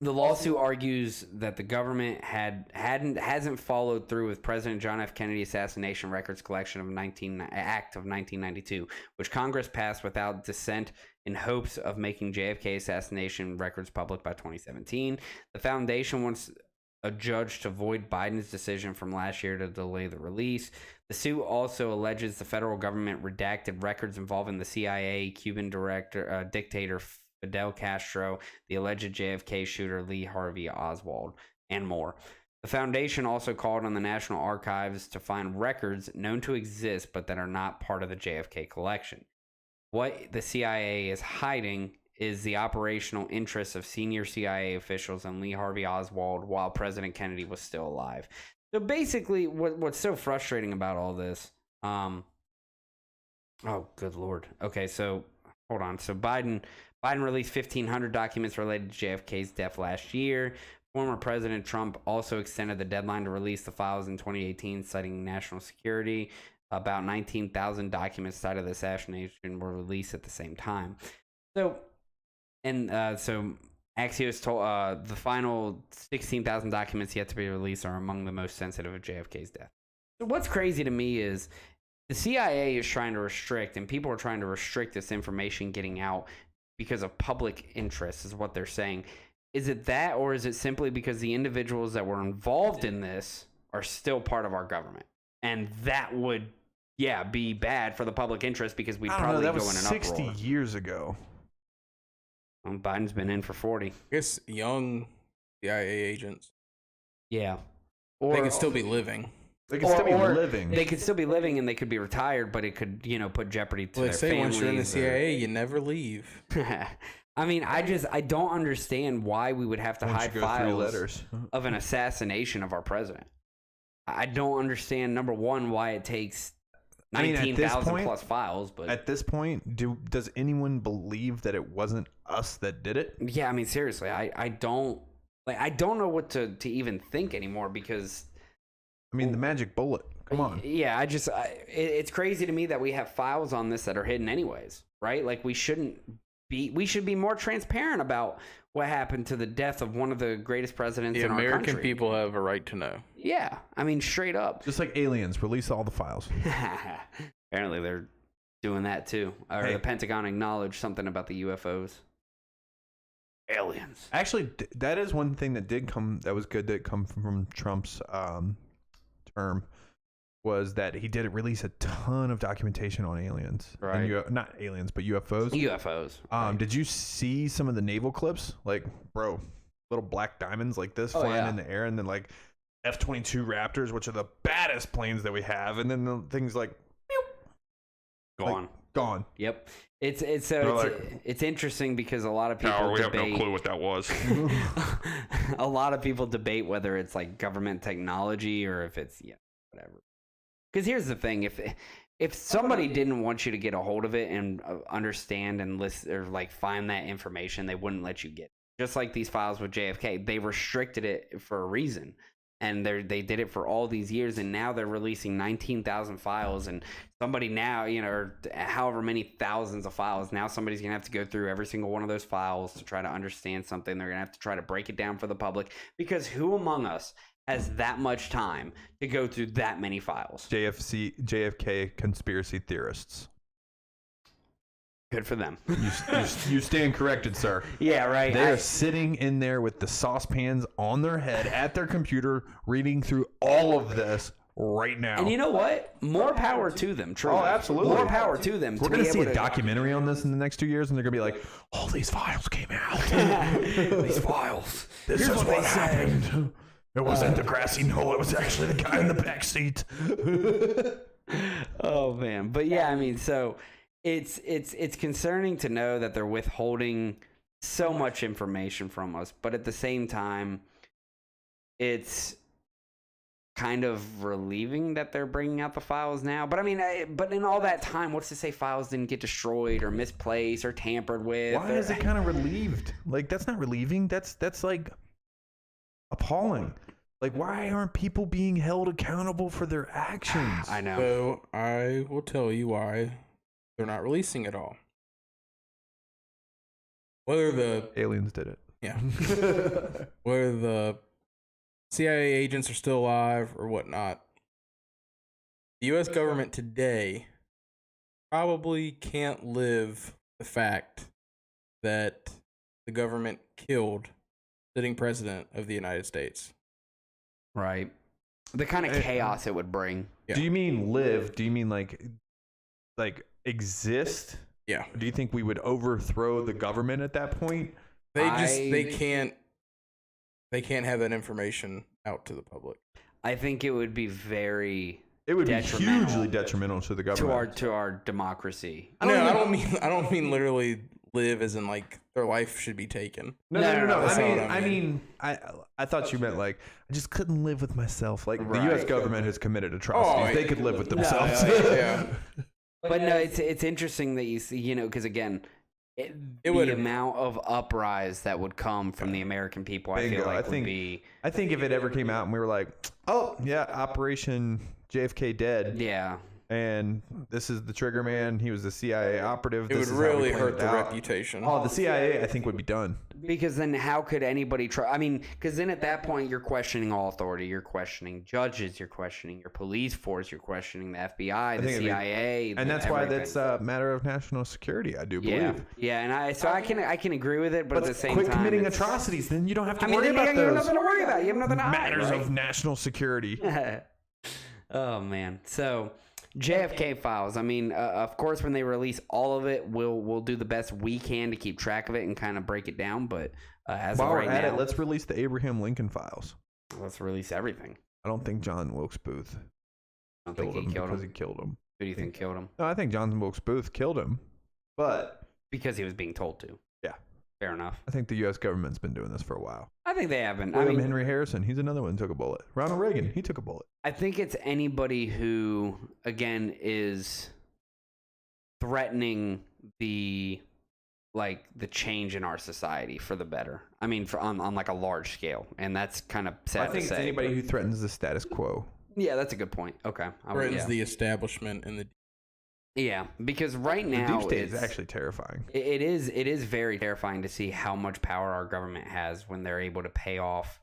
The lawsuit argues that the government hasn't followed through with President John F. Kennedy assassination records collection of Act of 1992, which Congress passed without dissent in hopes of making JFK assassination records public by 2017. The foundation wants a judge to void Biden's decision from last year to delay the release. The suit also alleges the federal government redacted records involving the CIA, Cuban dictator Fidel Castro, the alleged JFK shooter Lee Harvey Oswald, and more. The foundation also called on the National Archives to find records known to exist but that are not part of the JFK collection. What the CIA is hiding is the operational interests of senior CIA officials and Lee Harvey Oswald while President Kennedy was still alive. So basically, what's so frustrating about all this, oh, good Lord. Okay, so hold on. So Biden released 1,500 documents related to JFK's death last year. Former President Trump also extended the deadline to release the files in 2018, citing national security. About 19,000 documents tied to the assassination were released at the same time. So Axios told the final 16,000 documents yet to be released are among the most sensitive of JFK's death. So what's crazy to me is the CIA is trying to restrict, and people are trying to restrict this information getting out because of public interest, is what they're saying. Is it that, or is it simply because the individuals that were involved in this are still part of our government? And that would, be bad for the public interest because we'd probably that go was in an 60 uproar. years ago. Well, Biden's been in for 40. I guess young CIA agents, Yeah. they can still be living. They can still be or living. They could still be living and they could be retired, but it could, put jeopardy to Well, they their say families. once you're in the CIA, you never leave. I mean, I don't understand why we would have to Once hide you go through files letters. of an assassination of our president. I don't understand, number one, why it takes I mean, at this 19,000 point- plus files, but At this point, does anyone believe that it wasn't us that did it? yeah, I mean, seriously, I don't know what to even think anymore because I mean, the magic bullet. Come on. yeah, it's crazy to me that we have files on this that are hidden anyways, right? Like we should be more transparent about what happened to the death of one of the greatest presidents The in our American country. people have a right to know. Yeah, I mean, straight up. Just like aliens, release all the files. Apparently, they're doing that too. Or Hey. the Pentagon acknowledged something about the UFOs. Aliens. Actually, that is one thing that was good that come from Trump's term, was that he did release a ton of documentation on aliens. Right. And not aliens, but UFOs. UFOs. right. Did you see some of the naval clips? Like, bro, little black diamonds like this Oh, flying yeah. in the air, and then like F-22 Raptors, which are the baddest planes that we have, and then the things like Gone. gone. Yep. It's like- it's interesting because a lot of people debate. what that was. A lot of people debate whether it's like government technology or if it's whatever. Because here's the thing: if somebody didn't want you to get a hold of it and understand and listen or like find that information, they wouldn't let you get it. Just like these files with JFK, they restricted it for a reason, and they did it for all these years, and now they're releasing 19,000 files, and somebody now, or however many thousands of files, now somebody's gonna have to go through every single one of those files to try to understand something. They're gonna have to try to break it down for the public, because who among us has that much time to go through that many files? JFK conspiracy theorists. Good for them. You stand corrected, sir. Yeah, right. They are sitting in there with the saucepans on their head at their computer, reading through all of this right now. And you know what? More power to them. Truly. Oh, absolutely. More power to them. We're to going be to see able a documentary on this in the next 2 years, and they're going to be like, all these files came out. These files. This Here's is what what they said. happened. It wasn't the grassy knoll. It was actually the guy in the back seat. Oh man, but yeah, I mean, so it's concerning to know that they're withholding so much information from us, but at the same time, it's kind of relieving that they're bringing out the files now. But I mean, but in all that time, what's to say files didn't get destroyed or misplaced or tampered with? Why is it kind of relieved? Like, that's not relieving. That's like appalling. Like, why aren't people being held accountable for their actions? I know. So I will tell you why they're not releasing it all. Whether the Aliens did it. Yeah. Whether the CIA agents are still alive or whatnot, the U.S. government today probably can't live the fact that the government killed sitting president of the United States. Right. The kind of chaos it would bring. Yeah. Do you mean live? Do you mean like exist? Yeah. Do you think we would overthrow the government at that point? They can't have that information out to the public. I think it would be very It would be detrimental hugely detrimental to the government. to our democracy. I don't mean literally live as in like their life should be taken. No. That's not what I mean, I thought you meant like I just couldn't live with myself. Like the Right. U.S. government has committed atrocities. They could live with themselves. Yeah. But no, it's interesting that you see, because again, the would amount of uprise that would come from the American people, I feel Bingo. like I think- would be, I think if it ever came out and we were like, oh yeah, Operation JFK dead, yeah. and this is the trigger man. He was the CIA operative. It would this is how we really planned hurt it the out. reputation. Oh, the CIA, I think, would be done. Because then how could anybody try? I mean, because then at that point, you're questioning all authority. You're questioning judges. You're questioning your police force. You're questioning the FBI, the think it'd be- CIA. And that's why everything. that's a matter of national security, I do believe. Yeah, and I can agree with it, but at the same quit time, committing it's- atrocities, then you don't have to I mean, worry then about you have those nothing to worry about. You have nothing to hide, matters right? of national security. Oh man, so JFK files. I mean, of course, when they release all of it, we'll do the best we can to keep track of it and kind of break it down. But as While of we're right at now, it, let's release the Abraham Lincoln files. let's release everything. I don't think John Wilkes Booth I don't killed think him he killed because him. he killed him. Who do you think killed him? No, I think John Wilkes Booth killed him, but Because he was being told to. Yeah. Fair enough. I think the U.S. government's been doing this for a while. I think they have been. William Henry Harrison, he's another one who took a bullet. Ronald Reagan, he took a bullet. I think it's anybody who, again, is threatening the change in our society for the better. I mean, on like a large scale, and that's kind of sad I think to it's say. anybody who threatens the status quo. Yeah, that's a good point. Okay, Threatens the establishment and the. yeah, because right The now deep state is it's actually terrifying. it is very terrifying to see how much power our government has when they're able to pay off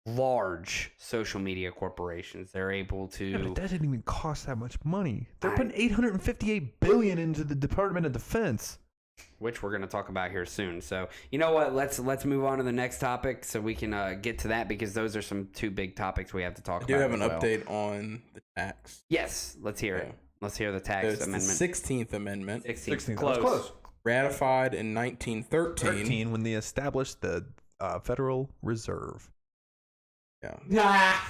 large social media corporations. They're able Yeah, to. but that didn't even cost that much money. They're I- putting $858 billion into the Department of Defense. Which we're going to talk about here soon. So, you know what? Let's move on to the next topic so we can get to that, because those are some two big topics we have to talk I about. do have an as well. update on the tax. Yes, let's hear it. Yeah. Let's hear the So tax it's amendment. the 16th Amendment, 16th. That's close. ratified in 1913. 13 when they established the Federal Reserve. Yeah.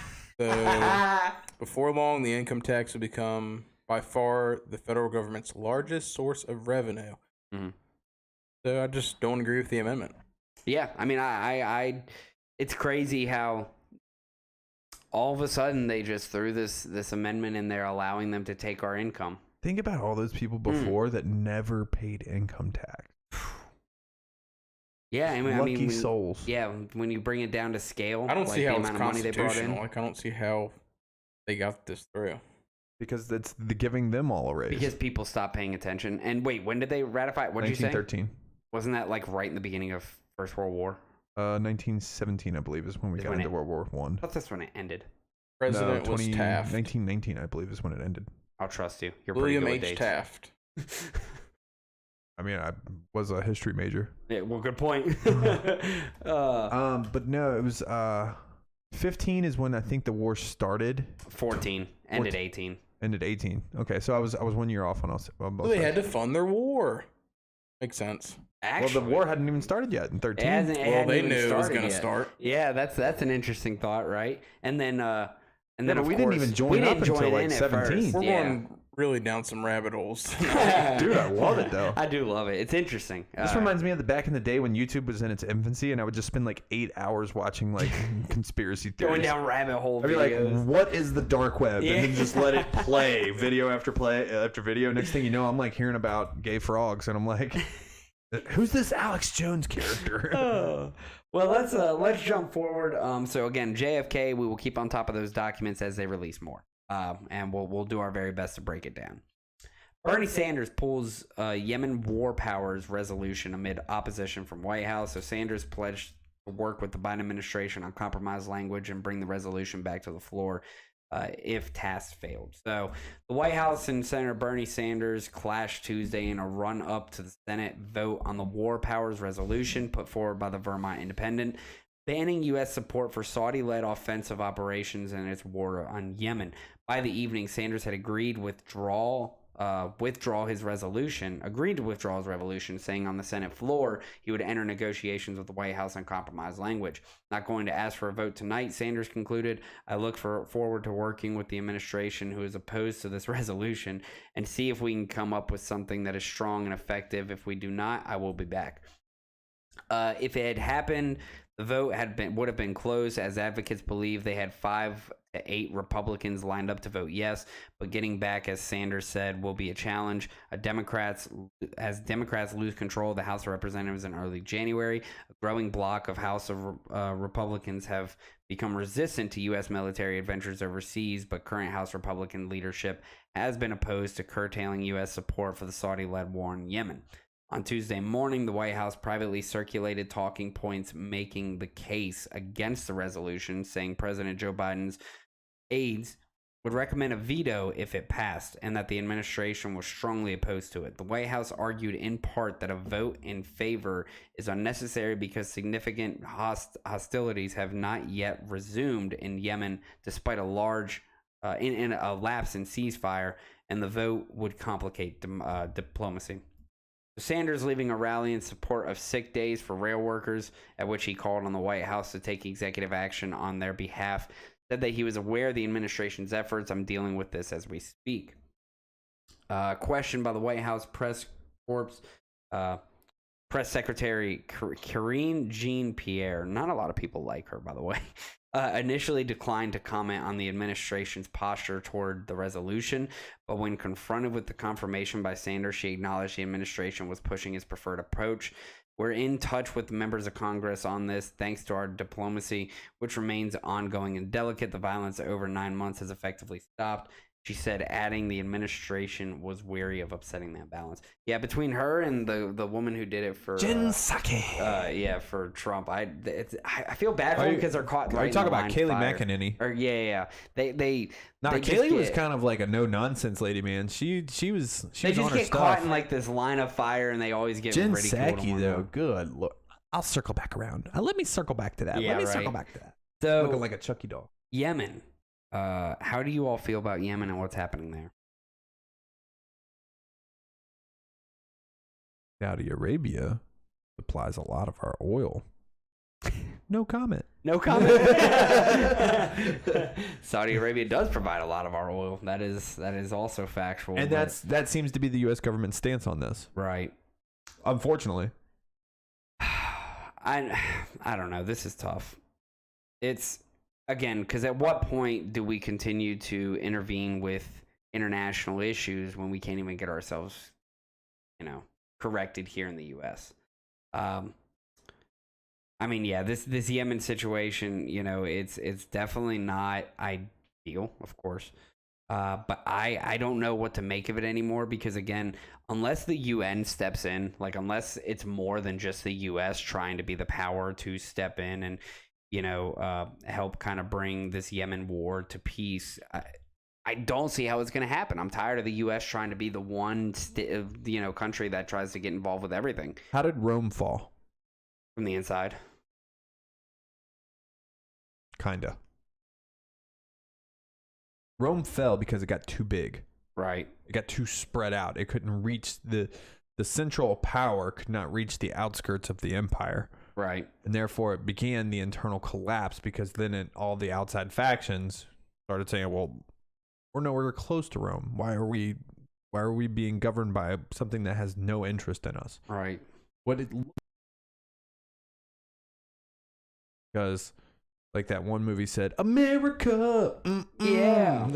So before long, the income tax would become by far the federal government's largest source of revenue. Mhm. So I just don't agree with the amendment. Yeah, I mean, I it's crazy how all of a sudden they just threw this amendment in there allowing them to take our income. Think about all those people before that never paid income tax. Yeah, I mean, Lucky when, souls. yeah, when you bring it down to scale, I don't like see the how it's amount of money they brought constitutional. in. Like I don't see how they got this through. Because that's giving them all a raise. Because people stopped paying attention. And wait, when did they ratify it? What did you say? 1913. Wasn't that like right in the beginning of First World War? 1917, I believe, is when we Is got when into it- World War One. I thought that's when it ended. President was Taft. 1919, I believe, is when it ended. I'll trust you. You're William pretty good H. with Taft. dates. I mean, I was a history major. Yeah, well, good point. But no, it was 15 is when I think the war started. 14 ended 18. Ended 18. Okay, so I was 1 year off on us. Well, they had to fund their war. Makes sense. Actually, Well, the war hadn't even started yet in 13. it Well, hadn't they even knew it was started going to yet. start. Yeah, that's an interesting thought, right? And then but of we didn't course, even join we up didn't until, join like, in at 17. first. We're Yeah. going really down some rabbit holes. Dude, I love it though. I do love it. It's interesting. This reminds me of the back in the day when YouTube was in its infancy, and I would just spend like 8 hours watching like conspiracy theories. Going down rabbit hole I'd be videos. like, "What is the dark web?" Yeah. And then just let it play, video after video. Next thing you know, I'm like hearing about gay frogs, and I'm like, "Who's this Alex Jones character?" Well, let's jump forward. So again, JFK, we will keep on top of those documents as they release more, and we'll do our very best to break it down. Bernie Sanders pulls Yemen war powers resolution amid opposition from White House. So Sanders pledged to work with the Biden administration on compromise language and bring the resolution back to the floor if tasks failed. So the White House and Senator Bernie Sanders clashed Tuesday in a run-up to the Senate vote on the war powers resolution put forward by the Vermont Independent, banning U.S. support for Saudi-led offensive operations in its war on Yemen. By the evening, Sanders had agreed to withdraw his resolution, saying on the Senate floor he would enter negotiations with the White House on compromise language. Not going to ask for a vote tonight, Sanders concluded. I look forward to working with the administration who is opposed to this resolution and see if we can come up with something that is strong and effective. If we do not, I will be back. If it had happened, the vote would have been closed, as advocates believe they had 5 to 8 Republicans lined up to vote yes, but getting back, as Sanders said, will be a challenge. Democrats lose control of the House of Representatives in early January, a growing bloc of House of Republicans have become resistant to U.S. military adventures overseas, but current House Republican leadership has been opposed to curtailing U.S. support for the Saudi-led war in Yemen. On Tuesday morning, the White House privately circulated talking points making the case against the resolution, saying President Joe Biden's aides would recommend a veto if it passed, and that the administration was strongly opposed to it. The White House argued in part that a vote in favor is unnecessary because significant hostilities have not yet resumed in Yemen, despite a large in a lapse in ceasefire, and the vote would complicate diplomacy. Sanders leaving a rally in support of sick days for rail workers, at which he called on the White House to take executive action on their behalf, said that he was aware of the administration's efforts. I'm dealing with this as we speak. Questioned by the White House press corps, Press Secretary Karine Jean-Pierre, not a lot of people like her, by the way, initially declined to comment on the administration's posture toward the resolution, but when confronted with the confirmation by Sanders, she acknowledged the administration was pushing his preferred approach. We're in touch with members of Congress on this, thanks to our diplomacy, which remains ongoing and delicate. The violence over 9 months has effectively stopped, she said, adding the administration was wary of upsetting that balance. Yeah, between her and the woman who did it for Jen Psaki. For Trump, I feel bad for them because they're caught. Are you talking about Kayleigh fire. McEnany? Or yeah. They Kayleigh was kind of like a no nonsense lady, man. She was they on just her get stuff. caught in like this line of fire, and they always get Jen ridiculed. Psaki though, good. Look, I'll circle back around. Let me circle back to that. Yeah, Let me right. circle back to that. So Looking like a Chucky doll. Yemen. How do you all feel about Yemen and what's happening there? Saudi Arabia supplies a lot of our oil. No comment. No comment. Saudi Arabia does provide a lot of our oil. That is also factual. And but- that seems to be the U.S. government's stance on this. right. Unfortunately. I don't know. This is tough. It's again because at what point do we continue to intervene with international issues when we can't even get ourselves, corrected here in the U.S. I mean, yeah, this Yemen situation, it's definitely not ideal, of course. But I don't know what to make of it anymore because, again, unless the UN steps in, like unless it's more than just the U.S. trying to be the power to step in and, help kind of bring this Yemen war to peace, I don't see how it's going to happen. I'm tired of the U.S. trying to be the one, country that tries to get involved with everything. How did Rome fall? From the inside. Kinda. Rome fell because it got too big. Right. It got too spread out. It couldn't reach the central power could not reach the outskirts of the empire. Right. And therefore it began the internal collapse because then all the outside factions started saying, well, We're nowhere close to Rome. Why are we being governed by something that has no interest in us? Right. Because like that one movie said, America. Yeah.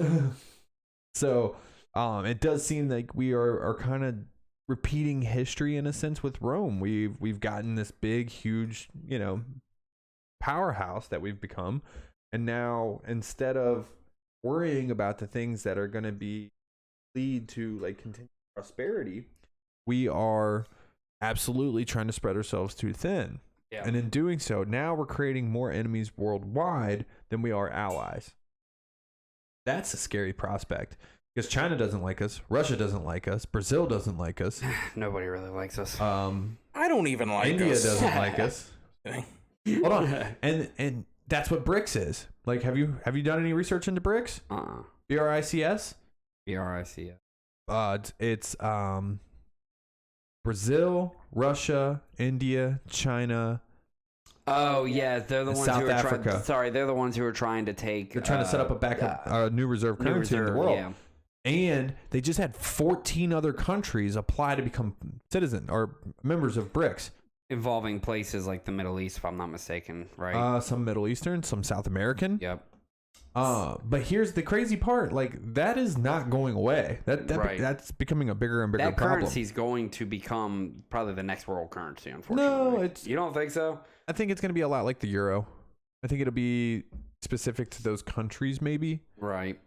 So it does seem like we are kind of repeating history in a sense with Rome. We've gotten this big, huge, powerhouse that we've become, and now instead of worrying about the things that are going to lead to like continued prosperity, we are absolutely trying to spread ourselves too thin. Yeah. And in doing so, now we're creating more enemies worldwide than we are allies. That's a scary prospect. Because China doesn't like us, Russia doesn't like us, Brazil doesn't like us. Nobody really likes us. I don't even like India us. doesn't like us. Hold on, and that's what BRICS is. Like, have you done any research into BRICS? BRICS. BRICS. It's Brazil, Russia, India, China. Oh yeah, they're the ones South who are Africa. they're the ones who are trying to take. They're trying to set up a new reserve currency in the world. Yeah. And they just had 14 other countries apply to become citizen or members of BRICS. Involving places like the Middle East, if I'm not mistaken, right? Some Middle Eastern, some South American. Yep. But here's the crazy part: like that is not going away. Right. That's becoming a bigger and bigger that problem. That currency's going to become probably the next world currency. Unfortunately, No, you don't think so? I think it's going to be a lot like the euro. I think it'll be specific to those countries, maybe. Right.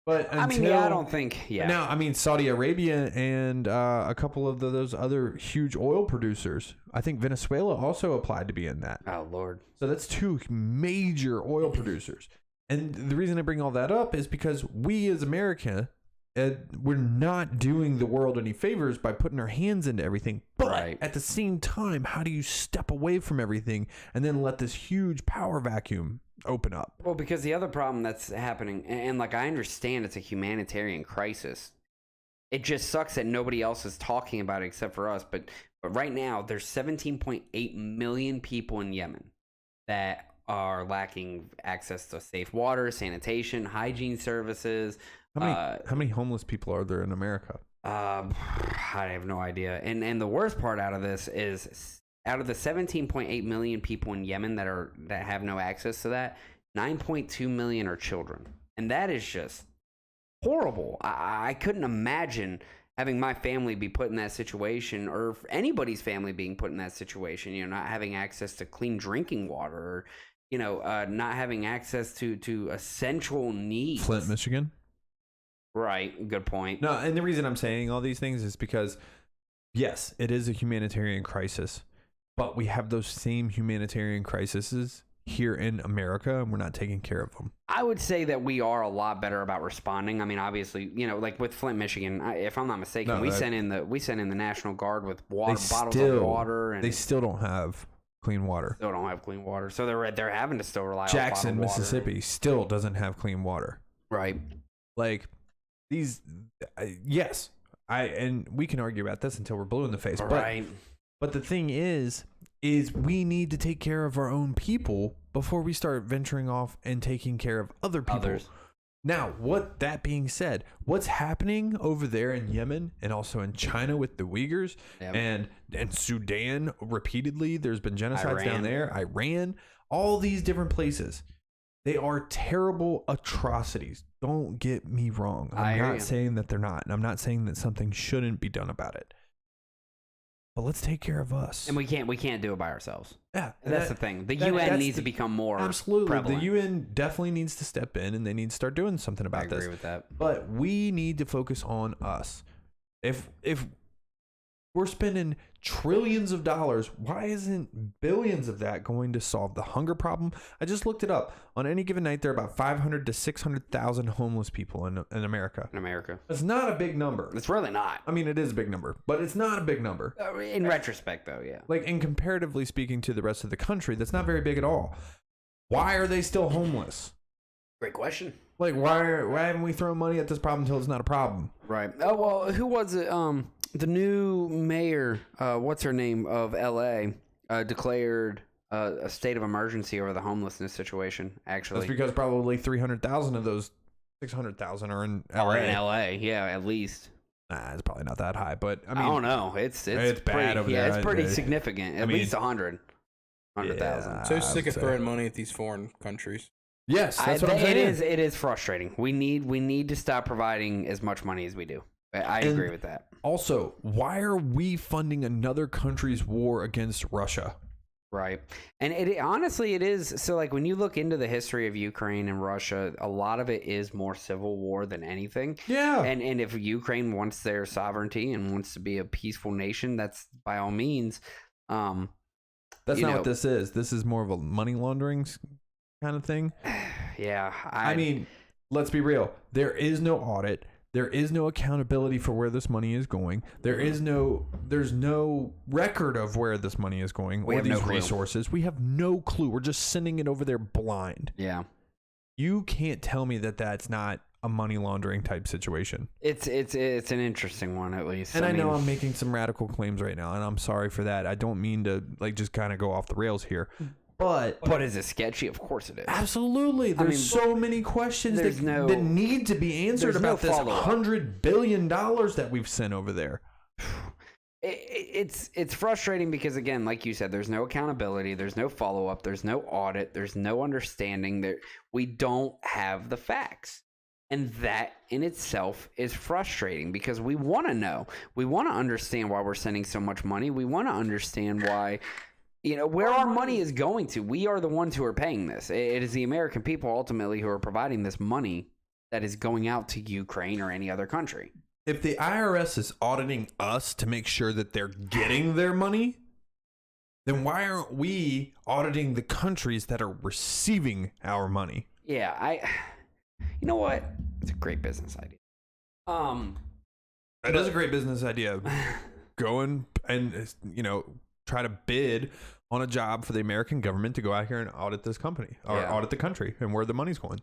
But I don't think. Yeah. Now, Saudi Arabia and a couple of those other huge oil producers. I think Venezuela also applied to be in that. Oh Lord. So that's two major oil producers. And the reason I bring all that up is because we as America, we're not doing the world any favors by putting our hands into everything. But at the same time, how do you step away from everything and then let this huge power vacuum open up? Well, because the other problem that's happening, and like I understand it's a humanitarian crisis. It just sucks that nobody else is talking about it except for us. But right now, there's 17.8 million people in Yemen that are lacking access to safe water, sanitation, hygiene services. How many homeless people are there in America? I have no idea. And the worst part out of this is, out of the 17.8 million people in Yemen that have no access to that, 9.2 million are children, and that is just horrible. I couldn't imagine having my family be put in that situation, or anybody's family being put in that situation. Not having access to clean drinking water, or not having access to essential needs. Flint, Michigan. Right. Good point. No, and the reason I'm saying all these things is because, yes, it is a humanitarian crisis, but we have those same humanitarian crises here in America, and we're not taking care of them. I would say that we are a lot better about responding. I mean, obviously, like with Flint, Michigan, if I'm not mistaken, we sent in the National Guard with bottles of water, and they still don't have clean water. Still don't have clean water, so they're having to still rely on Jackson, Mississippi, still doesn't have clean water. Right. Like these, yes, and we can argue about this until we're blue in the face. Right. But the thing is we need to take care of our own people before we start venturing off and taking care of other people. Now, that being said, what's happening over there in Yemen and also in China with the Uyghurs and Sudan repeatedly, there's been genocides down there, Iran, all these different places. They are terrible atrocities. Don't get me wrong. I'm not saying that they're not, and I'm not saying that something shouldn't be done about it. But let's take care of us. And we can't do it by ourselves. Yeah. That's the thing. The UN needs to become more prevalent. The UN definitely needs to step in, and they need to start doing something about this. I agree with that. But we need to focus on us. If we're spending trillions of dollars, why isn't billions of that going to solve the hunger problem? I just looked it up. On any given night, there are about 500 to 600,000 homeless people in America. It's not a big number. It's really not. I mean, it is a big number, but it's not a big number. In retrospect, though, yeah. Like, and comparatively speaking to the rest of the country, that's not very big at all. Why are they still homeless? Great question. Like, why haven't we thrown money at this problem until it's not a problem? Right. Oh, well, who was it? The new mayor, what's her name, of L.A., declared a state of emergency over the homelessness situation, actually. That's because probably 300,000 of those 600,000 are in Oh, LA. in LA, yeah, at least. Nah, it's probably not that high, but I mean, I don't know. It's bad pretty, over yeah, there. it's pretty significant. At I mean, least 100,000. Yeah. So I sick would of say. throwing money at these foreign countries. Yes, that's what I'm saying. It is frustrating. We need to stop providing as much money as we do. I agree with that. Also, why are we funding another country's war against Russia? Right. And honestly, it is. So, like, when you look into the history of Ukraine and Russia, a lot of it is more civil war than anything. Yeah. And if Ukraine wants their sovereignty and wants to be a peaceful nation, that's by all means. That's not what this is. This is more of a money laundering kind of thing. Yeah. I mean, let's be real. There is no audit. There is no accountability for where this money is going. There's no record of where this money is going or these resources. We have no clue. We're just sending it over there blind. Yeah. You can't tell me that that's not a money laundering type situation. It's an interesting one, at least. And I know I'm making some radical claims right now, and I'm sorry for that. I don't mean to just kind of go off the rails here. But is it sketchy? Of course it is. Absolutely. There's so many questions that need to be answered about this $100 billion that we've sent over there. It's frustrating because, again, like you said, there's no accountability, there's no follow-up, there's no audit, there's no understanding. We don't have the facts. And that in itself is frustrating because we want to know. We want to understand why we're sending so much money. We want to understand why... where our money is going to. We are the ones who are paying this. It is the American people ultimately who are providing this money that is going out to Ukraine or any other country. If the IRS is auditing us to make sure that they're getting their money, then why aren't we auditing the countries that are receiving our money? Yeah, you know what? It's a great business idea. That is a great business idea. Go and try to bid on a job for the American government to go out here and audit this company or audit the country and where the money's going.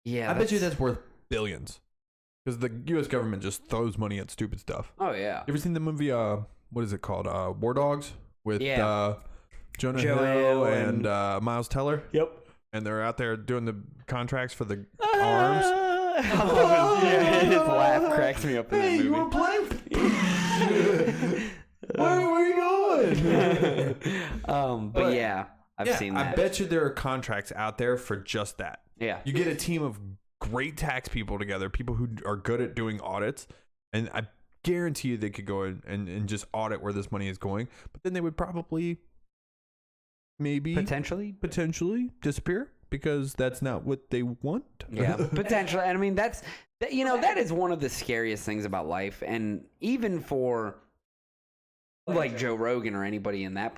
Yeah, I bet you that's worth billions because the U.S. government just throws money at stupid stuff. Oh yeah. You ever seen the movie? What is it called? War Dogs with Jonah Hill Hill and Miles Teller. Yep. And they're out there doing the contracts for the arms. Yeah, his laugh cracks me up in that movie. You were playing. Where are we going? But yeah, I've seen that. I bet you there are contracts out there for just that. Yeah. You get a team of great tax people together, people who are good at doing audits, and I guarantee you they could go in and just audit where this money is going, but then they would probably potentially disappear because that's not what they want. Yeah, potentially. And I mean, that is one of the scariest things about life. And even for like Joe Rogan or anybody in that,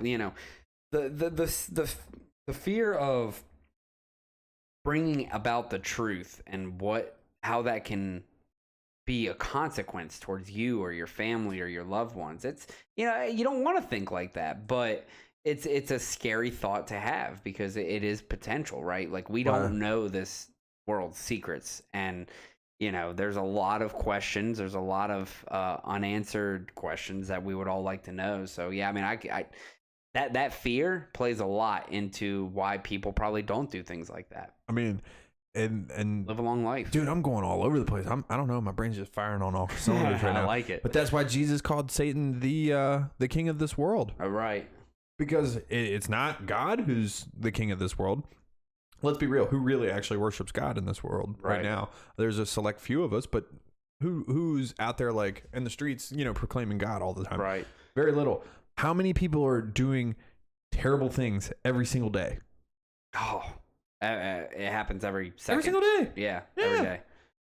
the fear of bringing about the truth and how that can be a consequence towards you or your family or your loved ones. It's, you don't want to think like that, but it's a scary thought to have because it is potential, right? Like we don't know this world's secrets, and there's a lot of questions. There's a lot of unanswered questions that we would all like to know. So yeah, I mean, that fear plays a lot into why people probably don't do things like that. I mean, and live a long life, dude. I'm going all over the place. I don't know. My brain's just firing on all cylinders right now. I like it, but that's why Jesus called Satan the king of this world. All right. Because it's not God who's the king of this world. Let's be real. Who really actually worships God in this world right now? There's a select few of us, but who's out there like in the streets, proclaiming God all the time? Right. Very little. How many people are doing terrible things every single day? Oh, it happens every second. Every single day. Yeah. Every day.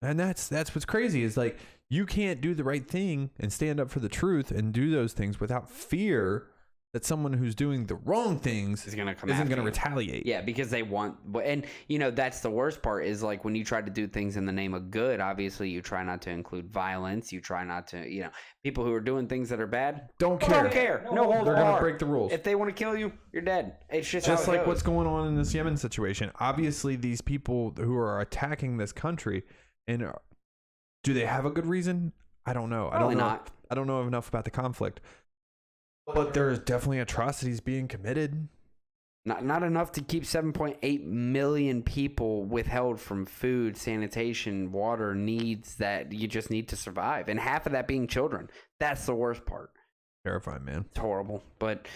And that's what's crazy is like you can't do the right thing and stand up for the truth and do those things without fear that someone who's doing the wrong things isn't going to retaliate. Yeah, because they want, and that's the worst part is like when you try to do things in the name of good, obviously you try not to include violence. You try not to, people who are doing things that are bad. Don't care. No holds barred. They're going to break the rules. If they want to kill you, you're dead. It's just like how it goes. What's going on in this Yemen situation. Obviously these people who are attacking this country, and do they have a good reason? I don't know. Probably not. I don't know enough about the conflict. But there's definitely atrocities being committed. Not enough to keep 7.8 million people withheld from food, sanitation, water needs that you just need to survive. And half of that being children. That's the worst part. Terrifying, man. It's horrible. But,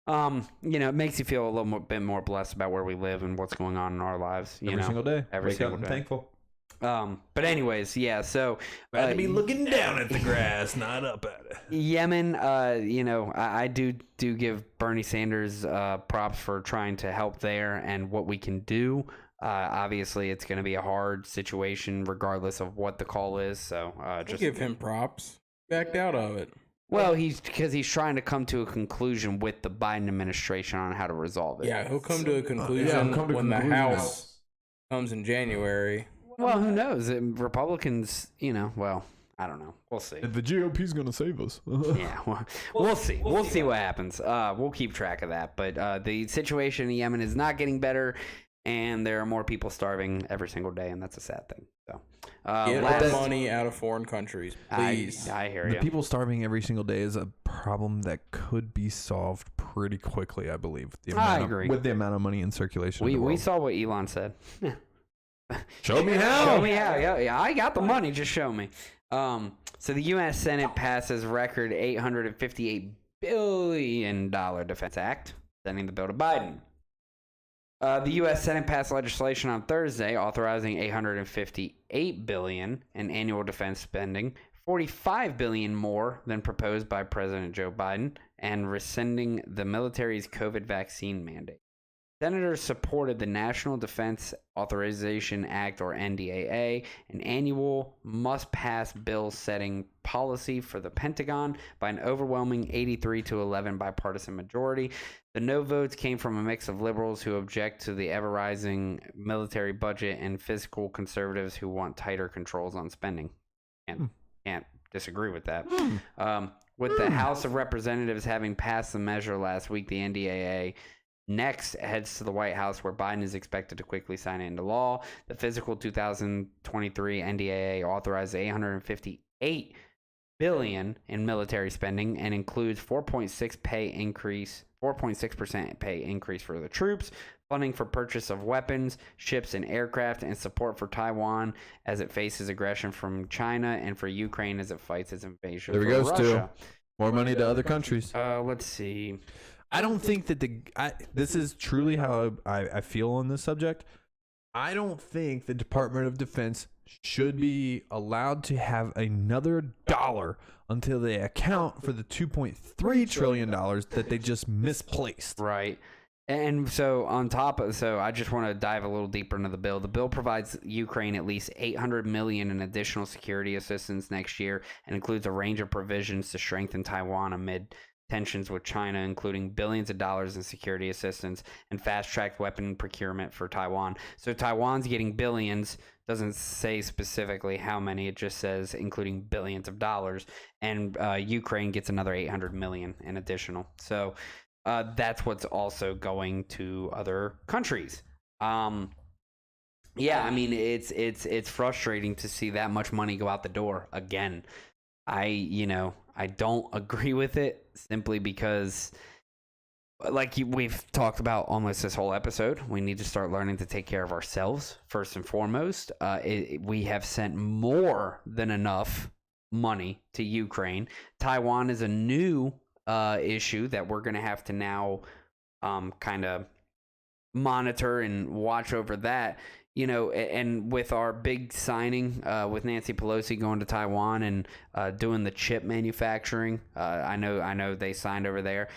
it makes you feel a little bit more blessed about where we live and what's going on in our lives. Every single day. Every Wake single up and day. thankful. But anyways, yeah, so Rather be looking down at the grass, not up at it. Yemen, I do give Bernie Sanders props for trying to help there and what we can do. Obviously, it's going to be a hard situation regardless of what the call is. So just give him props. Backed out of it. Well, he's trying to come to a conclusion with the Biden administration on how to resolve it. Yeah, he'll come to a conclusion when the House comes in January. Well, who knows? Republicans, I don't know. We'll see. The GOP's going to save us. Yeah, we'll see. We'll see what happens. We'll keep track of that. But the situation in Yemen is not getting better, and there are more people starving every single day, and that's a sad thing. So, get that money out of foreign countries, please. I hear you. The people starving every single day is a problem that could be solved pretty quickly, I believe. I agree. With the amount of money in circulation. in the We world. saw what Elon said. Show me how. Show me how. Yeah. I got the money. Just show me. So the U.S. Senate passes record $858 billion Defense Act, sending the bill to Biden. The U.S. Senate passed legislation on Thursday authorizing $858 billion in annual defense spending, $45 billion more than proposed by President Joe Biden, and rescinding the military's COVID vaccine mandate. Senators supported the National Defense Authorization Act, or NDAA, an annual must-pass bill setting policy for the Pentagon by an overwhelming 83-11 bipartisan majority. The no votes came from a mix of liberals who object to the ever-rising military budget and fiscal conservatives who want tighter controls on spending. Can't disagree with that. With the House of Representatives having passed the measure last week, the NDAA next heads to the White House, where Biden is expected to quickly sign it into law. The fiscal 2023 NDAA authorized $858 billion in military spending and includes 4.6% pay increase for the troops, funding for purchase of weapons, ships, and aircraft, and support for Taiwan as it faces aggression from China, and for Ukraine as it fights its invasion There we from go, Russia. Stu. More money to other countries. Let's see. I don't think that this is truly how I feel on this subject. I don't think the Department of Defense should be allowed to have another dollar until they account for the $2.3 trillion that they just misplaced. Right. And so I just want to dive a little deeper into the bill. The bill provides Ukraine at least $800 million in additional security assistance next year and includes a range of provisions to strengthen Taiwan amid tensions with China, including billions of dollars in security assistance and fast-tracked weapon procurement for Taiwan. So Taiwan's getting billions, doesn't say specifically how many, it just says including billions of dollars, and Ukraine gets another $800 million in additional. So that's what's also going to other countries. Yeah, I mean, it's frustrating to see that much money go out the door again. I don't agree with it simply because, like we've talked about almost this whole episode, we need to start learning to take care of ourselves first and foremost. We have sent more than enough money to Ukraine. Taiwan is a new issue that we're going to have to now kind of monitor and watch over that. And with our big signing with Nancy Pelosi going to Taiwan and doing the chip manufacturing, I know they signed over there.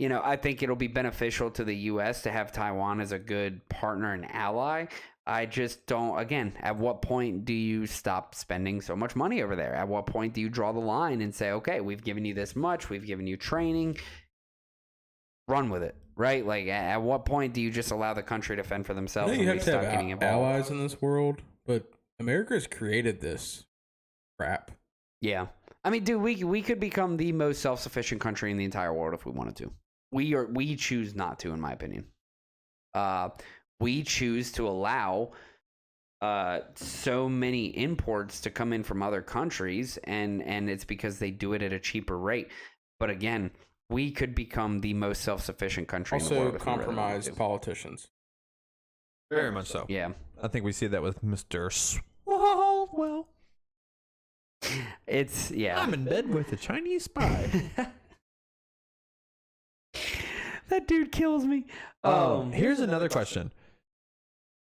I think it'll be beneficial to the U.S. to have Taiwan as a good partner and ally. I just don't, again, at what point do you stop spending so much money over there? At what point do you draw the line and say, okay, we've given you this much, we've given you training, run with it? Right? Like, at what point do you just allow the country to fend for themselves? You have to have allies in this world, but America has created this crap. Yeah. I mean, dude, we could become the most self-sufficient country in the entire world if we wanted to. We choose not to, in my opinion. We choose to allow so many imports to come in from other countries, and it's because they do it at a cheaper rate. But again, we could become the most self-sufficient country in the world. Also, if we really wanted compromised to. politicians. Very much so. Yeah. I think we see that with Mr. Swalwell. It's, yeah. I'm in bed with a Chinese spy. That dude kills me. Here's another question.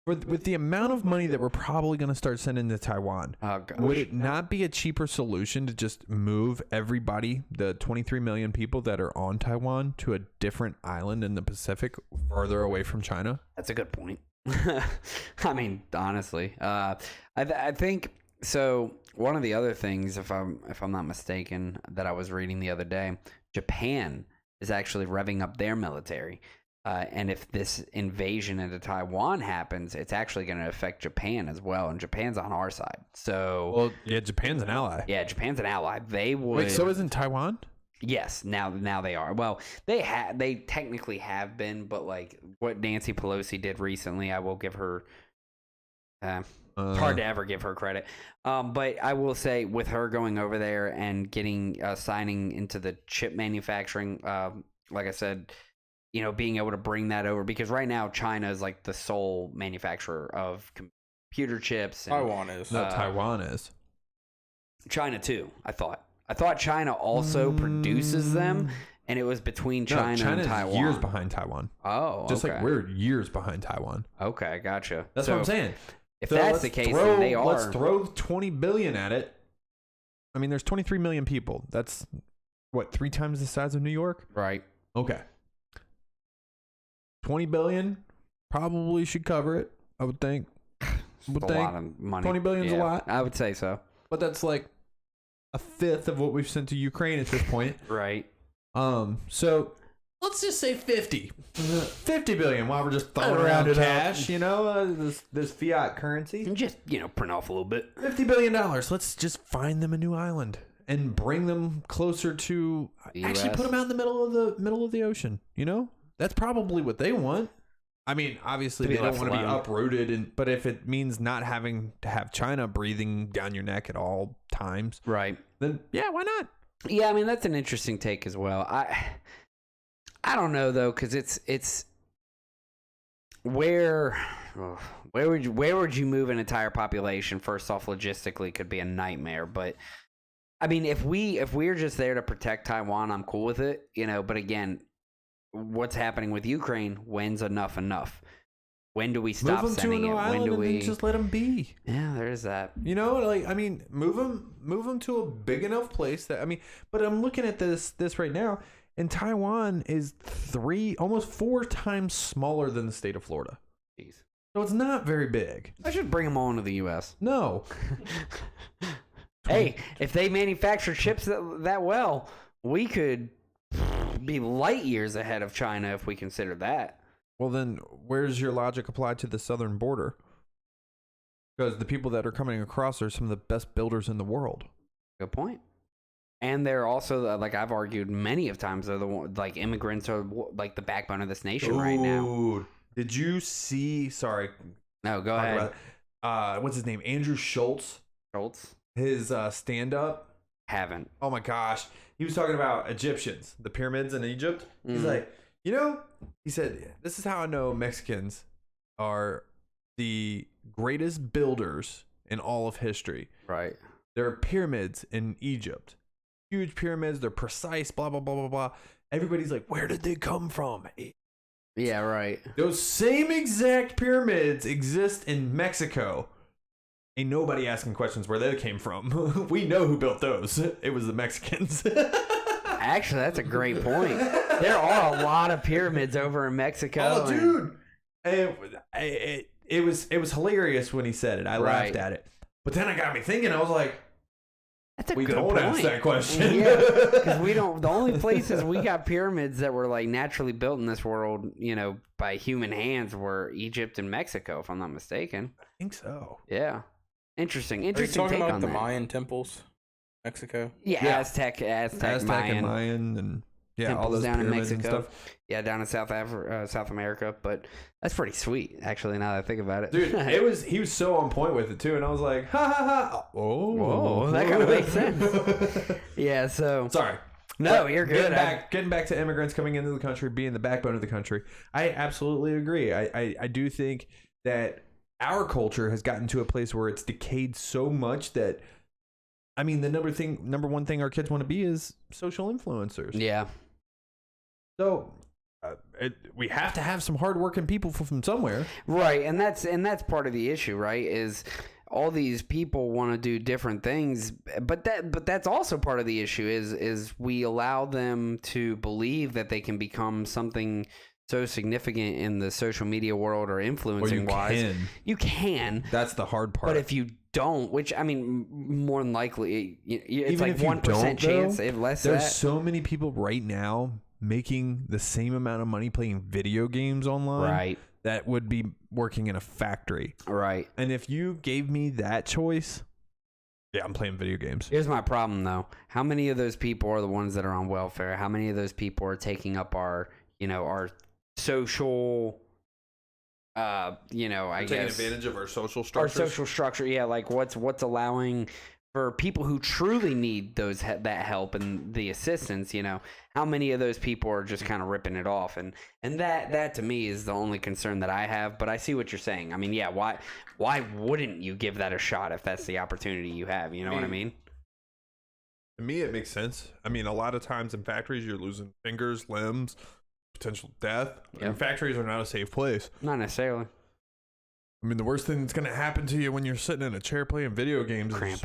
With the amount of money that we're probably going to start sending to Taiwan, Oh, gosh. would it not be a cheaper solution to just move everybody, the 23 million people that are on Taiwan, to a different island in the Pacific further away from China? That's a good point. I mean, honestly, I think so. One of the other things, if I'm not mistaken, that I was reading the other day, Japan is actually revving up their military. And if this invasion into Taiwan happens, it's actually going to affect Japan as well. And Japan's on our side. So, Well, yeah, Japan's an ally. yeah, Japan's an ally. They would. Wait, so isn't Taiwan? Yes, now they are. Well, they technically have been, but like what Nancy Pelosi did recently, I will give her. It's hard to ever give her credit. But I will say, with her going over there and getting signing into the chip manufacturing, like I said, being able to bring that over, because right now China is like the sole manufacturer of computer chips. And, Taiwan is. No, Taiwan is. China too. I thought China also produces them, and it was between China and Taiwan. Years behind Taiwan. Oh, Just okay. like we're years behind Taiwan. Okay, gotcha. That's So what I'm saying. If So that's let's the case, throw, then they are. Let's throw 20 billion at it. I mean, there's 23 million people. That's what, 3 times the size of New York? Right. Okay. 20 billion probably should cover it, I would think. It's a lot of money. 20 billion's a lot. I would say so. But that's like a fifth of what we've sent to Ukraine at this point. Right. So let's just say 50. 50 billion while we're just throwing Round around it up. cash, this fiat currency. And just, print off a little bit. $50 billion. Let's just find them a new island and bring them closer to The actually US. put them out in the middle of the ocean, That's probably what they want. I mean, obviously To be they don't left want to be alone. uprooted, but if it means not having to have China breathing down your neck at all times, Right. then yeah, why not? Yeah, I mean, that's an interesting take as well. I don't know though, because it's where would you move an entire population? First off, logistically could be a nightmare, but I mean, if we're just there to protect Taiwan, I'm cool with it, But again, what's happening with Ukraine? When's enough? When do we stop Move them to a sending new it? When island do and we? then just let them be. Yeah, there is that. Move them to a big enough place but I'm looking at this right now, and Taiwan is almost 4 times smaller than the state of Florida. Jeez. So it's not very big. I should bring them all into the U.S. No. Hey, if they manufacture chips that well, we could be light years ahead of China if we consider that. Well, then where's your logic applied to the southern border? Because the people that are coming across are some of the best builders in the world. Good point. And they're also, like I've argued many of times, they're the one, like immigrants are like the backbone of this nation right now. Dude, did you see? Sorry. No, go ahead. What's his name? Andrew Schultz. Schultz? His stand-up. Haven't. Oh my gosh. He was talking about Egyptians, the pyramids in Egypt. He's like, he said, this is how I know Mexicans are the greatest builders in all of history. Right. There are pyramids in Egypt. Huge pyramids. They're precise, blah, blah, blah, blah, blah. Everybody's like, where did they come from? Yeah, right. Those same exact pyramids exist in Mexico. Ain't nobody asking questions where they came from. We know who built those. It was the Mexicans. Actually, that's a great point. There are a lot of pyramids over in Mexico. Oh, dude. It was hilarious when he said it. I laughed at it. But then it got me thinking. I was like, that's a we good don't point. ask that question. Yeah, because we don't. The only places we got pyramids that were like naturally built in this world, by human hands, were Egypt and Mexico, if I'm not mistaken. I think so. Yeah, interesting. Are you Interesting talking take about on the that. Mayan temples, Mexico? Yeah, Yeah. Aztec, Aztec Mayan. and Mayan and all temples those down in pyramids and Mexico. stuff. Yeah, down in South America. But that's pretty sweet, actually. Now that I think about it, Dude, he was so on point with it too, and I was like, ha ha ha. Oh, whoa, that kind of makes sense. Yeah. So sorry. No, you're good. Getting back to immigrants coming into the country, being the backbone of the country. I absolutely agree. I do think that our culture has gotten to a place where it's decayed so much that, I mean, the number one thing our kids want to be is social influencers. Yeah. So we have to have some hardworking people from somewhere, right? And that's part of the issue, right? Is all these people want to do different things, but that's also part of the issue. Is we allow them to believe that they can become something so significant in the social media world or influencing wise. You can. That's the hard part. But if you don't, which I mean, more than likely, it's even like 1% chance. If less, there's so many people right now making the same amount of money playing video games online, right? That would be working in a factory, right? And if you gave me that choice, yeah, I'm playing video games. Here's my problem, though. How many of those people are the ones that are on welfare? How many of those people are taking up our social, I guess, taking advantage of our social structures? Our social structure, yeah. Like what's allowing for people who truly need that help and the assistance, how many of those people are just kind of ripping it off? And that to me is the only concern that I have. But I see what you're saying. I mean, yeah, why wouldn't you give that a shot if that's the opportunity you have? You know what I mean? To me, it makes sense. I mean, a lot of times in factories, you're losing fingers, limbs, potential death. Yep. And factories are not a safe place. Not necessarily. I mean, the worst thing that's going to happen to you when you're sitting in a chair playing video games Cramp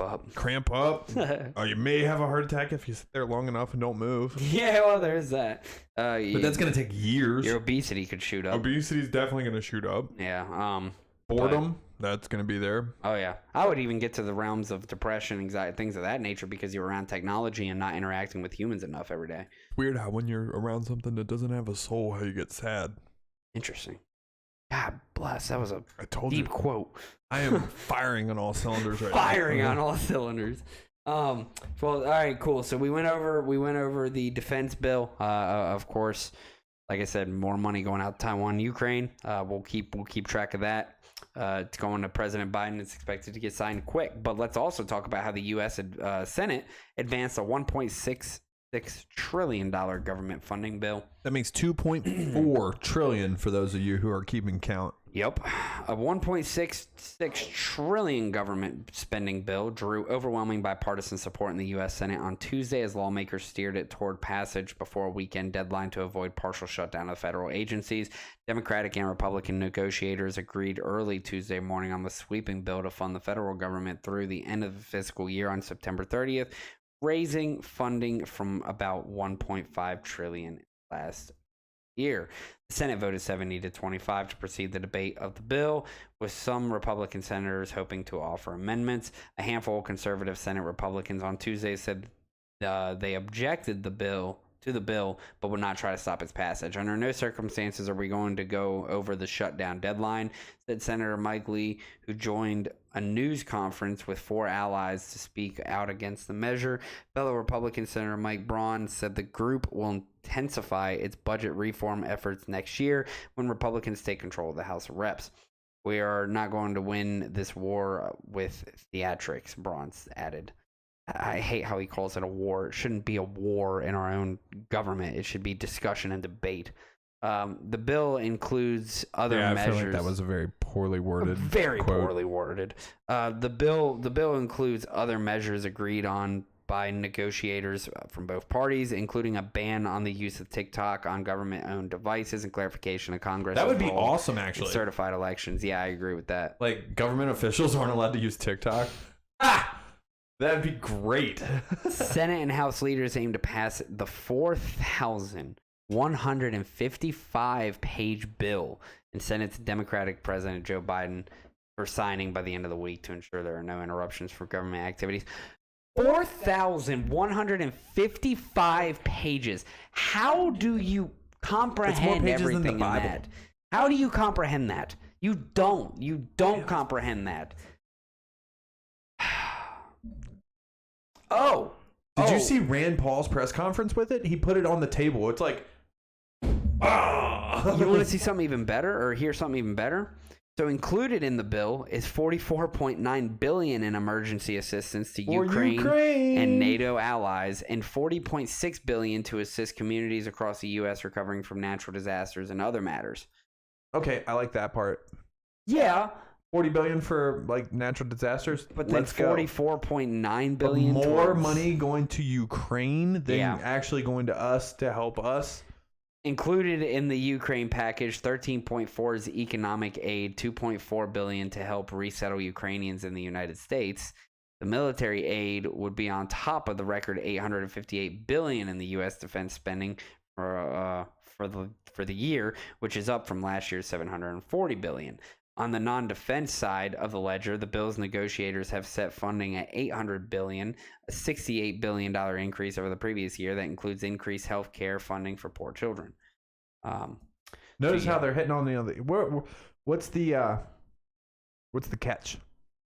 up. Or you may have a heart attack if you sit there long enough and don't move. Yeah, well, there's that. But that's going to take years. Your obesity could shoot up. Obesity is definitely going to shoot up. Yeah. Boredom, that's going to be there. Oh, yeah. I would even get to the realms of depression, anxiety, things of that nature because you're around technology and not interacting with humans enough every day. Weird how when you're around something that doesn't have a soul, how you get sad. Interesting. God bless. That was a told deep quote. I am firing on all cylinders right now. Firing on all cylinders. Well, all right, cool. So we went over the defense bill. Of course, like I said, more money going out to Taiwan, Ukraine. We'll keep track of that. It's going to President Biden. It's expected to get signed quick. But let's also talk about how the U.S. Senate advanced a $1.66 trillion government funding bill. That makes $2.4 trillion for those of you who are keeping count. Yep. A $1.66 trillion government spending bill drew overwhelming bipartisan support in the U.S. Senate on Tuesday as lawmakers steered it toward passage before a weekend deadline to avoid partial shutdown of federal agencies. Democratic and Republican negotiators agreed early Tuesday morning on the sweeping bill to fund the federal government through the end of the fiscal year on September 30th, raising funding from about $1.5 trillion last year. The Senate voted 70-25 to proceed the debate of the bill, with some Republican senators hoping to offer amendments. A handful of conservative Senate Republicans on Tuesday said they objected to the bill, but would not try to stop its passage. Under no circumstances are we going to go over the shutdown deadline, said Senator Mike Lee, who joined a news conference with 4 allies to speak out against the measure. Fellow Republican Senator Mike Braun said the group will intensify its budget reform efforts next year when Republicans take control of the House of Reps. We are not going to win this war with theatrics, Braun added. I hate how he calls it a war. It shouldn't be a war in our own government. It should be discussion and debate. The bill includes other measures. I feel like that was a very poorly worded poorly worded. The bill includes other measures agreed on by negotiators from both parties, including a ban on the use of TikTok on government-owned devices and clarification of Congress. That would be awesome, actually. Certified elections. Yeah, I agree with that. Like, government officials aren't allowed to use TikTok. That'd be great. Senate and House leaders aim to pass the 4,155-page bill and send it to Democratic President Joe Biden for signing by the end of the week to ensure there are no interruptions for government activities. 4,155 pages. How do you comprehend everything in that? How do you comprehend that? You don't. You don't comprehend that. Oh. Did you see Rand Paul's press conference with it? He put it on the table. It's like, You want to see something even better or hear something even better? So included in the bill is $44.9 billion in emergency assistance to Ukraine and NATO allies, and $40.6 billion to assist communities across the U.S. recovering from natural disasters and other matters. Okay, I like that part. Yeah, $40 billion for like natural disasters, but then $44.9 billion more towards, money going to Ukraine than actually going to us to help us. Included in the Ukraine package, 13.4 is economic aid, 2.4 billion to help resettle Ukrainians in the United States. The military aid would be on top of the record 858 billion in the U.S. defense spending for the year, which is up from last year's 740 billion. On the non-defense side of the ledger, the bill's negotiators have set funding at $800 billion, a $68 billion increase over the previous year. That includes increased health care funding for poor children. Notice how they're hitting on the other. What's the catch?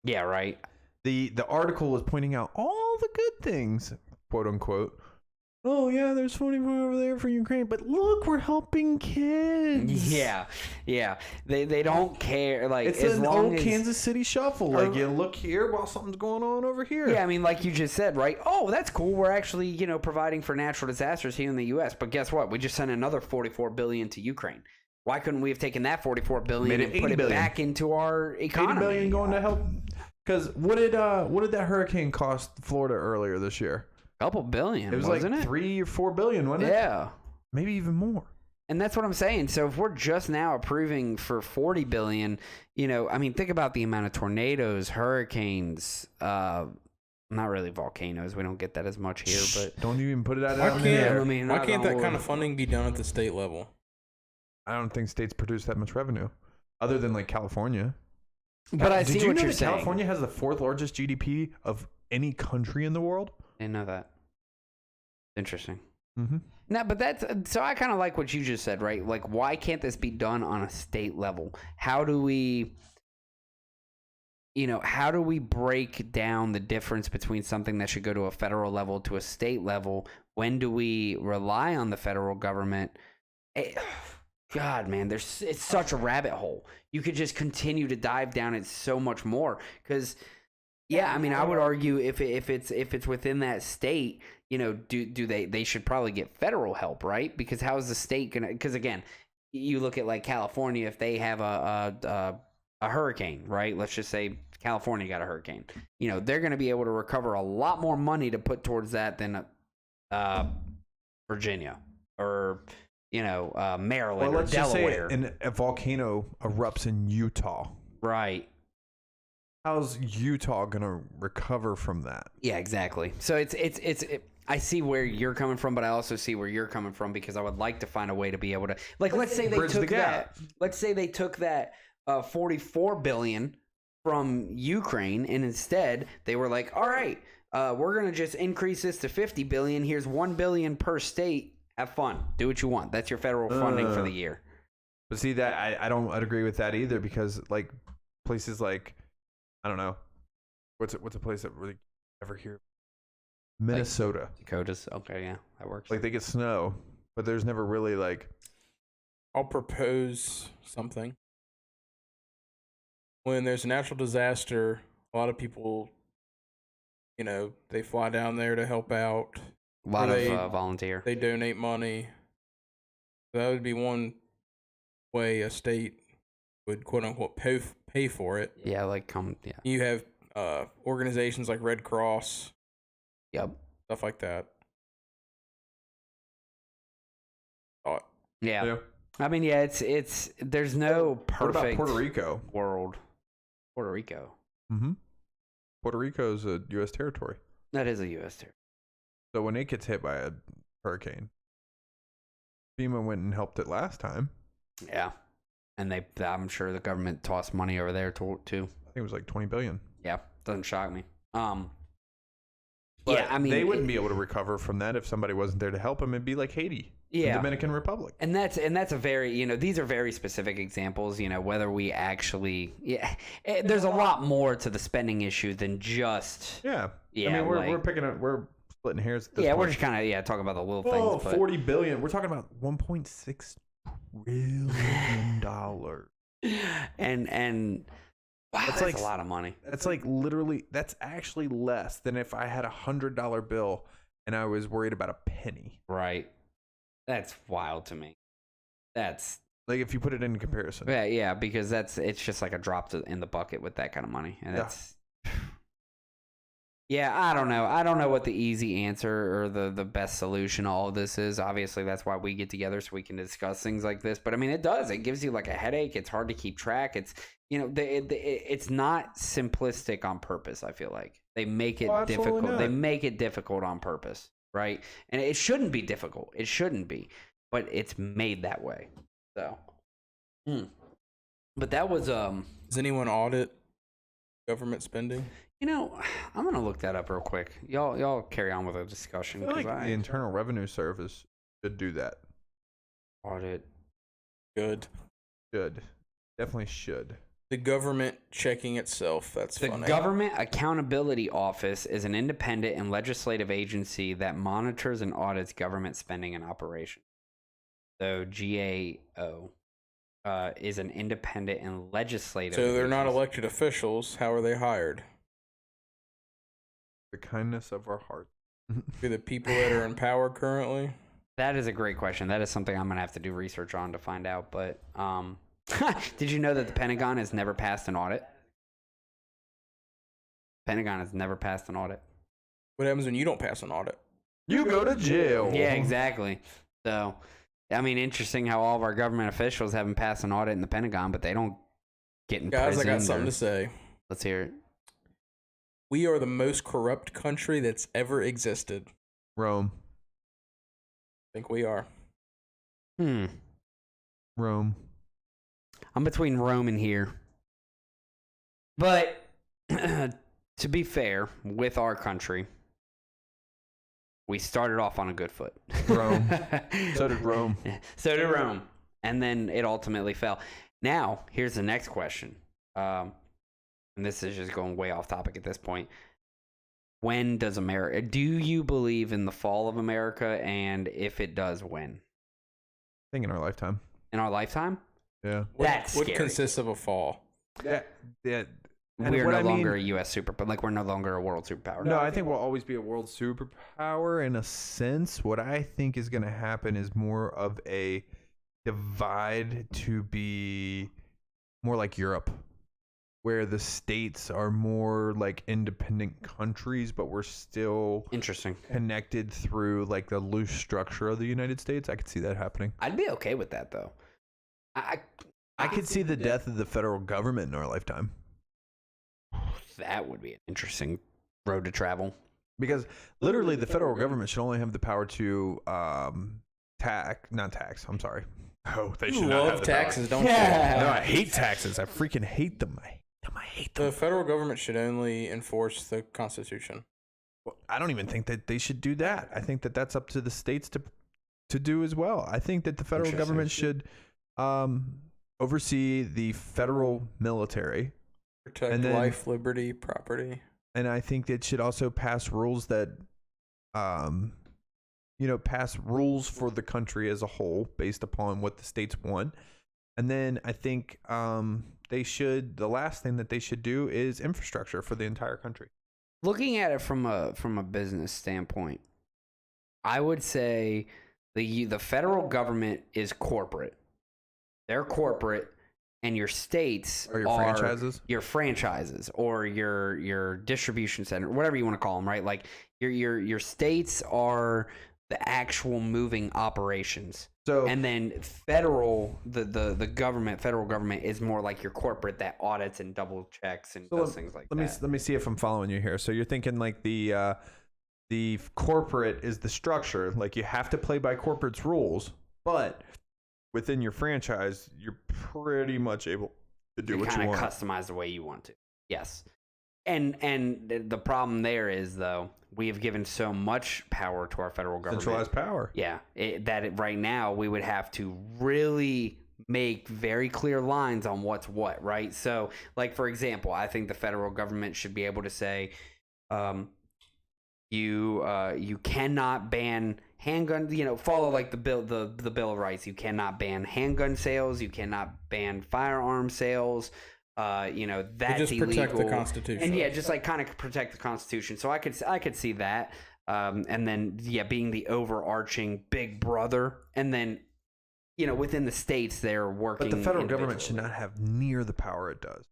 Yeah, right. The article is pointing out all the good things, quote unquote. Oh yeah, there's 44 over there for Ukraine, but look, we're helping kids. Yeah. They don't care. Like, it's as an long old as Kansas City shuffle. Like, you look here while something's going on over here. Yeah, I mean, like you just said, right? Oh, that's cool. We're actually, providing for natural disasters here in the U.S. But guess what? We just sent another $44 billion to Ukraine. Why couldn't we have taken that $44 billion and put it back into our economy? $80 billion going to help. Because what did that hurricane cost Florida earlier this year? Couple billion. It was wasn't like it? $3 or $4 billion, wasn't it? Yeah. Maybe even more. And that's what I'm saying. So if we're just now approving for $40 billion, I mean, think about the amount of tornadoes, hurricanes, not really volcanoes. We don't get that as much here, but don't you even put it out why in the air. Why can't that kind of funding be done at the state level? I don't think states produce that much revenue, other than like California. But I see what you're saying. California has the 4th largest GDP of any country in the world. I didn't know that. Interesting. Mm-hmm. No, but that's so I kind of like what you just said, right? Like, why can't this be done on a state level? How do we break down the difference between something that should go to a federal level to a state level? When do we rely on the federal government? God, man, it's such a rabbit hole. You could just continue to dive down it so much more. Because, yeah, I mean, I would argue if it's within that state, do they should probably get federal help, right? Because how is the state gonna? Because again, you look at like California, if they have a hurricane, right? Let's just say California got a hurricane. They're going to be able to recover a lot more money to put towards that than Virginia or Maryland or Delaware. Just say a volcano erupts in Utah. Right. How's Utah gonna recover from that? Yeah, exactly. So it's I see where you're coming from, but I also see where you're coming from because I would like to find a way to be able to, like, let's say they took that. Let's say they took that $44 billion from Ukraine, and instead they were like, all right, we're gonna just increase this to $50 billion. Here's $1 billion per state. Have fun. Do what you want. That's your federal funding for the year. But see that I don't agree with that either, because like places like, I don't know, what's a place that really ever hear? Minnesota. Like Dakotas. Okay, yeah, that works. Like they get snow, but there's never really like. I'll propose something. When there's a natural disaster, a lot of people, they fly down there to help out. A lot of volunteer. They donate money. That would be one way a state would quote unquote pay for it. Yeah, yeah. You have organizations like Red Cross. Yep. Stuff like that. Yeah. I mean, yeah, it's there's no perfect. What about Puerto Rico? World. Puerto Rico. Mm-hmm. Puerto Rico is a U.S. territory. That is a U.S. territory. So when it gets hit by a hurricane, FEMA went and helped it last time. Yeah, and I'm sure the government tossed money over there too. I think it was like $20 billion. Yeah, doesn't shock me. But yeah, I mean, they wouldn't be able to recover from that if somebody wasn't there to help them. It'd be like Haiti, the Dominican Republic. And that's a very, these are very specific examples, whether we actually, there's a lot more to the spending issue than just. Yeah. I mean, we're splitting hairs at this point. We're just kind of, talking about the little things. Oh, $40 billion. We're talking about $1.6 trillion. and wow, that's like a lot of money. That's like literally, that's actually less than if I had $100 bill and I was worried about a penny. Right. That's wild to me. That's Like if you put it in comparison. yeah, because it's just like a drop in the bucket with that kind of money, and that's. Yeah, I don't know. I don't know what the easy answer or the best solution to all of this is. Obviously, that's why we get together so we can discuss things like this. But I mean, it does. It gives you like a headache. It's hard to keep track. It's it's not simplistic on purpose. I feel like they make it difficult. Not. They make it difficult on purpose, right? And it shouldn't be difficult. It shouldn't be, but it's made that way. So, but that was Does anyone audit government spending? You know, I'm gonna look that up real quick. Y'all carry on with the discussion. I feel like the Internal Revenue Service should do that. Audit. Good. Should. Definitely should. The government checking itself. That's The funny. Government Accountability Office is an independent and legislative agency that monitors and audits government spending and operations. So GAO is an independent and legislative. So they're not agency. elected officials. How are they hired? The kindness of our heart. Do the people that are in power currently? That is a great question. That is something I'm gonna have to do research on to find out. But did you know that the Pentagon has never passed an audit? Pentagon has never passed an audit. What happens when you don't pass an audit? You go to jail. Yeah, exactly. So, I mean, interesting how all of our government officials haven't passed an audit in the Pentagon, but they don't get in Guys, prison. I got something to say. Let's hear it. We are the most corrupt country that's ever existed. Rome. I think we are. Rome. I'm between Rome and here. But to be fair, with our country, we started off on a good foot. Rome. So did Rome. So did Rome. And then it ultimately fell. Now, here's the next question. And this is just going way off topic at this point. When does America... Do you believe in the fall of America? And if it does, when? I think in our lifetime. In our lifetime? Yeah. That's what scary. consists of a fall? Yeah. And We're what no I mean- longer a U.S. but like we're no longer a world superpower. No, I think we'll always be a world superpower in a sense. What I think is going to happen is more of a divide to be more like Europe, where the states are more like independent countries, but we're still Interesting. connected through like the loose structure of the United States. I could see that happening. I'd be okay with that, though. I could see the death of the federal government in our lifetime. That would be an interesting road to travel. Because literally the federal government should only have the power to not tax. I'm sorry. Oh, they You should not love have the taxes, power. don't you? No, I hate taxes. I freaking hate them. I hate them. The federal government should only enforce the Constitution. Well, I don't even think that they should do that. I think that that's up to the states to do as well. I think that the federal government should oversee the federal military. Protect And then- life, liberty, property. And I think it should also pass rules that, pass rules for the country as a whole based upon what the states want. And then I think the last thing that they should do is infrastructure for the entire country. Looking at it from a business standpoint, I would say the federal government is corporate. They're corporate, and your states Or your franchises? Your franchises or your distribution center, whatever you want to call them, right? Like your states are the actual moving operations. So And then federal government is more like your corporate that audits and double checks and does things like that. let me see if I'm following you here. So you're thinking like the corporate is the structure, like you have to play by corporate's rules, but within your franchise, you're pretty much able to do what you want. Customize the way you want to. Yes. And the problem there is, though, we have given so much power to our federal government. Centralized power. Yeah. Right now we would have to really make very clear lines on what's what, right? So, like, for example, I think the federal government should be able to say, you cannot ban handgun, follow like the Bill of Rights. You cannot ban handgun sales. You cannot ban firearm sales. That's just illegal. Protect the Constitution. And just like kind of protect the Constitution. So I could see that. And then being the overarching big brother, and then within the states they're working. But the federal government should not have near the power it does.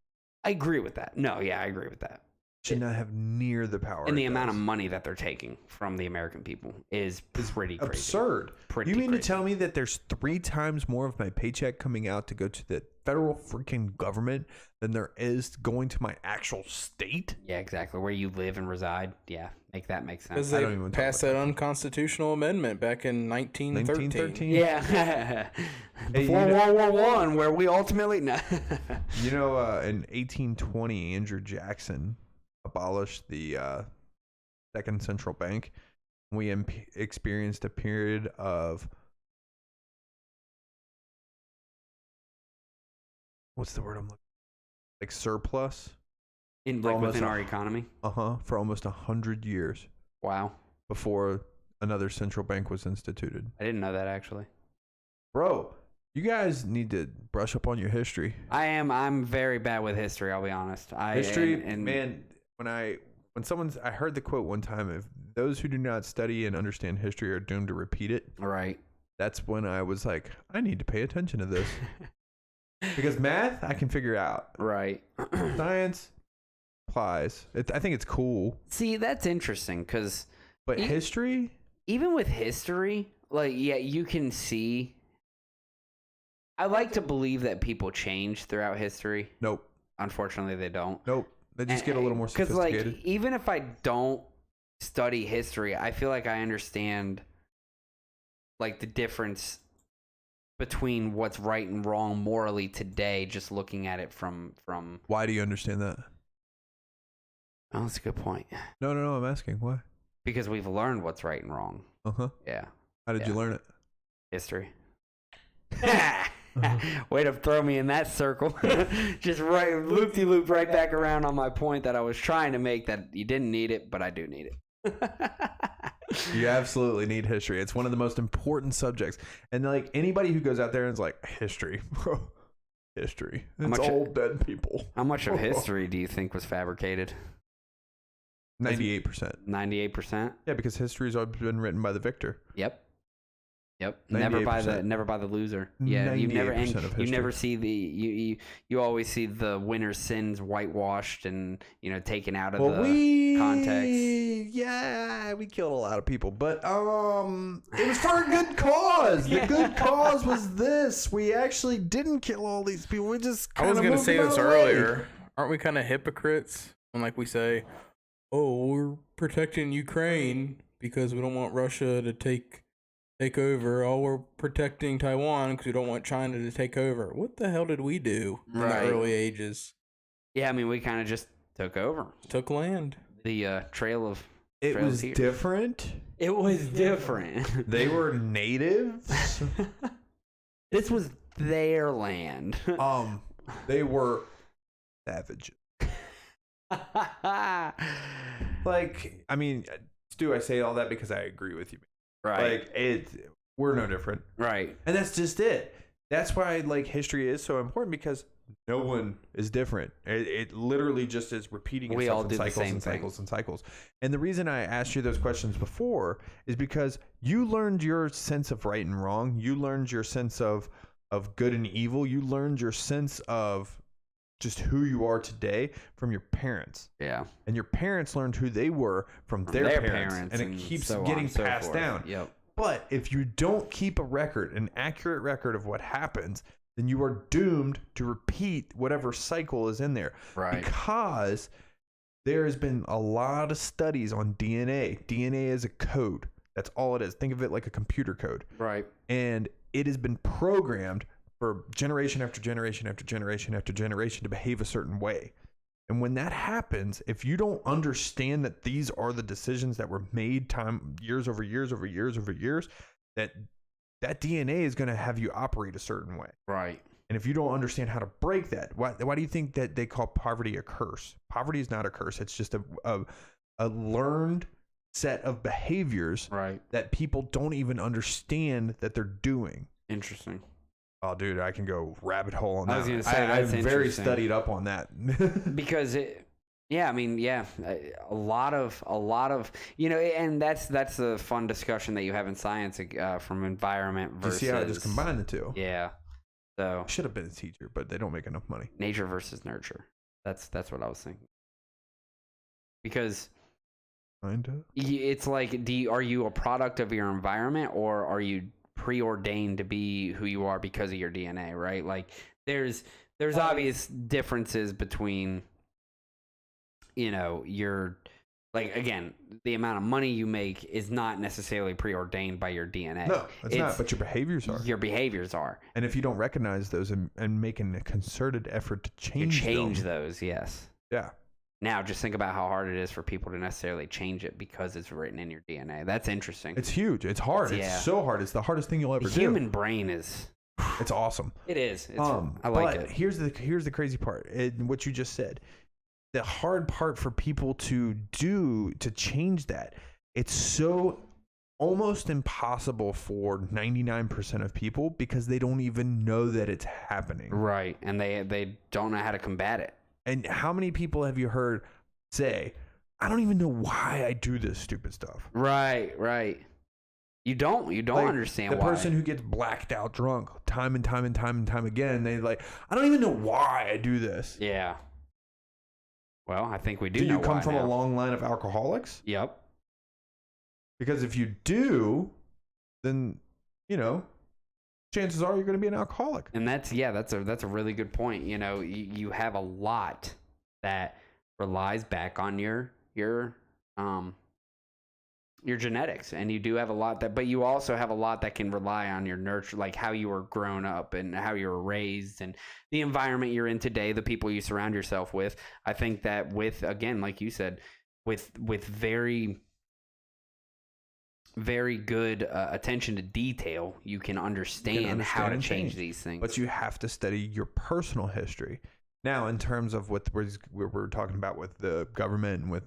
I agree with that. No, I agree with that. Should not have near the power. And the amount of money that they're taking from the American people is pretty crazy. Absurd. Pretty you mean crazy. to tell me that there's 3 times more of my paycheck coming out to go to the federal freaking government than there is going to my actual state? Yeah, exactly. Where you live and reside. Yeah, make sense. Because I they don't even talk passed about that unconstitutional amendment back in 1913. Yeah. Hey, Before World War I, where we ultimately no. In 1820, Andrew Jackson abolished the Second Central Bank. We experienced a period of what's the word I'm looking for? Like surplus within our economy. For almost 100 years Wow. before another central bank was instituted. I didn't know that actually. Bro, you guys need to brush up on your history. I'm very bad with history, I'll be honest. Man, I heard the quote one time, if those who do not study and understand history are doomed to repeat it. Right. That's when I was like, I need to pay attention to this. Because math, I can figure out. Right. Science applies. I think it's cool. See, that's interesting because But history? even with history, you can see. I like to believe that people change throughout history. Nope. Unfortunately, they don't. Nope. They just get a little more sophisticated. Because, even if I don't study history, I feel like I understand, the difference between what's right and wrong morally today, just looking at it from. Why do you understand that? Oh, that's a good point. No, I'm asking. Why? Because we've learned what's right and wrong. Uh-huh. Yeah. How did you learn it? History. Way to throw me in that circle. Just loop-de-loop right back around on my point that I was trying to make, that you didn't need it, but I do need it. You absolutely need history. It's one of the most important subjects. And anybody who goes out there and is like, history, bro, history. It's old dead people. How much of history do you think was fabricated? 98%. 98%? Yeah, because history's always been written by the victor. Yep. Never by 98%. the loser. Yeah, you never 98% of history. you never see you always see the winner's sins whitewashed and taken out of the context. Yeah, we killed a lot of people, but it was for a good cause. The good cause was this. We actually didn't kill all these people. We just I was going to say this earlier. Aren't we kind of hypocrites when we say, "Oh, we're protecting Ukraine because we don't want Russia to take over. Oh, we're protecting Taiwan because we don't want China to take over." What the hell did we do in the early ages? Yeah, I mean, we kind of just took over. Took land. The trail of It trail of was tears. different. It was different. They were natives. This was their land. They were savages. I mean, Stu, I say all that because I agree with you. Right. We're no different. Right. And that's just it. That's why history is so important, because no one is different. It literally just is repeating We itself all in do the cycles same and thing. cycles and cycles. And the reason I asked you those questions before is because you learned your sense of right and wrong. You learned your sense of good and evil. You learned your sense of just who you are today from your parents. Yeah. And your parents learned who they were from their parents. And it keeps so getting on, so passed forth. down. Yep. But if you don't keep an accurate record of what happens, then you are doomed to repeat whatever cycle is in there. Right. Because there has been a lot of studies on DNA. DNA is a code. That's all it is. Think of it like a computer code. Right. And it has been programmed for generation after generation after generation after generation to behave a certain way. And when that happens, if you don't understand that these are the decisions that were made years over years over years over years, that DNA is going to have you operate a certain way. Right. And if you don't understand how to break that, why do you think that they call poverty a curse? Poverty is not a curse. It's just a learned set of behaviors Right. that people don't even understand that they're doing. Interesting. Oh, dude, I can go rabbit hole on that. I was gonna say, I'm that's very interesting. studied up on that. Because a lot of and that's the fun discussion that you have in science from environment You versus see how I just combined the two? Yeah. So I should have been a teacher, but they don't make enough money. nature versus nurture. That's what I was thinking. Because Kinda. it's like, are you a product of your environment, or are you preordained to be who you are because of your DNA, right? Like there's obvious differences between, your, like, again, the amount of money you make is not necessarily preordained by your DNA. No, it's not, but your behaviors are. Your behaviors are. And if you don't recognize those and making a concerted effort to change them, those, yes. yeah. Now, just think about how hard it is for people to necessarily change it because it's written in your DNA. That's interesting. It's huge. It's hard. Yeah. It's so hard. It's the hardest thing you'll ever The do. human brain is. It's awesome. It is. I like but it. Here's the crazy part. What you just said. The hard part for people to change that. It's so almost impossible for 99% of people because they don't even know that it's happening. Right. And they don't know how to combat it. And how many people have you heard say, I don't even know why I do this stupid stuff? Right. You don't Like, understand the why. person who gets blacked out drunk time and time again, they like, I don't even know why I do this. Yeah. Well, I think we do. Do you know come why from now. a long line of alcoholics? Yep. Because if you do, then, chances are you're going to be an alcoholic. And that's a really good point. You have a lot that relies back on your genetics, and you do have a lot but you also have a lot that can rely on your nurture, like how you were grown up and how you were raised and the environment you're in today, the people you surround yourself with. I think that with, again, like you said, with very, very good attention to detail, you can understand how to and change these things. But you have to study your personal history. Now, in terms of what we're talking about with the government and with,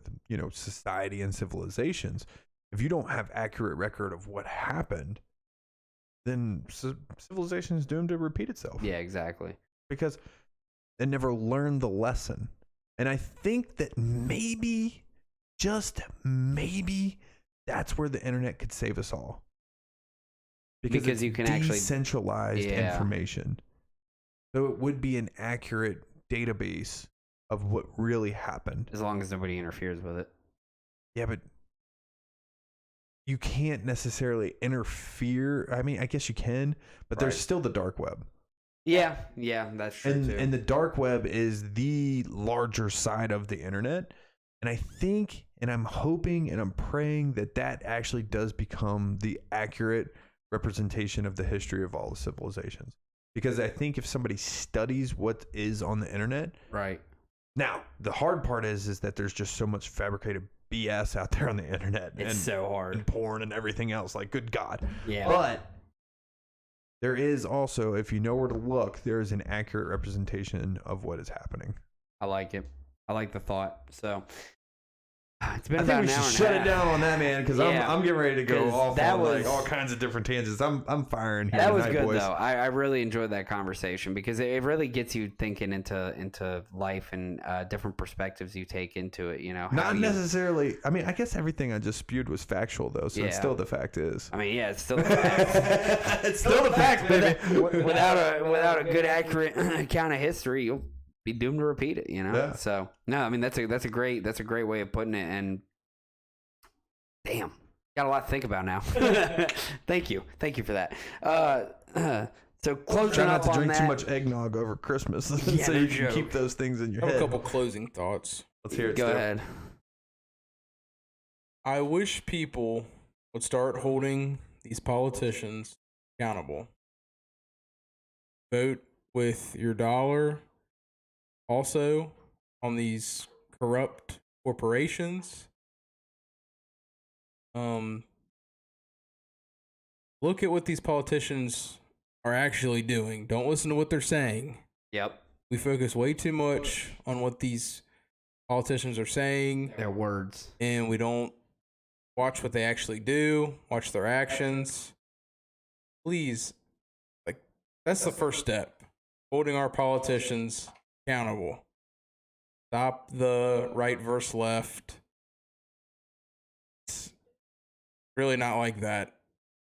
society and civilizations, if you don't have accurate record of what happened, then civilization is doomed to repeat itself. Yeah, exactly. Because they never learned the lesson. And I think that maybe, just maybe, that's where the internet could save us all. Because it's you can actually decentralized information. So it would be an accurate database of what really happened. As long as nobody interferes with it. Yeah, but you can't necessarily interfere. I mean, I guess you can, but there's still the dark web. Yeah, that's true too. And the dark web is the larger side of the internet. And I think, and I'm hoping, and I'm praying that actually does become the accurate representation of the history of all the civilizations. Because I think if somebody studies what is on the internet, right. Now, the hard part is that there's just so much fabricated BS out there on the internet. It's so hard. And porn and everything else. Like, good God. Yeah. But there is also, if you know where to look, there is an accurate representation of what is happening. I like it. I like the thought. So it's been I about think we an hour should and a shut it half. down on that, man, because Yeah, I'm getting ready to go 'cause off that on was- like all kinds of different tangents. I'm firing here That was tonight, good boys. though. I really enjoyed that conversation because it really gets you thinking into life and different perspectives you take into it. How Not you- necessarily. I mean, I guess everything I just spewed was factual, though, so it's Yeah. still the fact is. I mean, yeah, it's still the facts. It's still the facts, baby. without a good, accurate account of history, you'll be doomed to repeat it. Yeah. So no, I mean that's a great way of putting it. And damn, got a lot to think about now. Thank you for that. So closing Try not up to on drink that. too much eggnog over Christmas, Yeah, so no you can joke. keep those things in your I have head. a couple closing thoughts. Let's hear it. Go Steph. ahead. I wish people would start holding these politicians accountable. Vote with your dollar. Also, on these corrupt corporations. Look at what these politicians are actually doing. Don't listen to what they're saying. Yep. We focus way too much on what these politicians are saying, Their words. and we don't watch what they actually do, watch their actions. Please, like, that's the first step. Holding our politicians accountable. Stop the right versus left. It's really not like that. I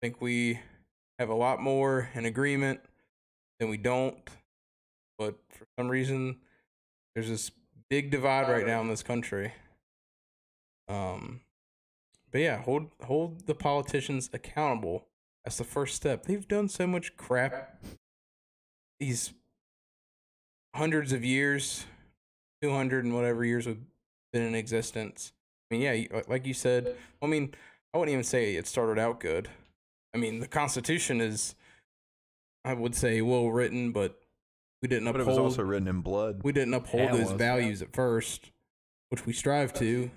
think we have a lot more in agreement than we don't. But for some reason, there's this big divide right now in this country. But yeah, hold the politicians accountable. That's the first step. They've done so much crap these hundreds of years, 200 and whatever years we've been in existence. I mean, yeah, like you said, I mean, I wouldn't even say it started out good. I mean, the Constitution is, I would say, well written, but we didn't uphold. But it was also written in blood. We didn't uphold Yeah, it those was. values at first, which we strive to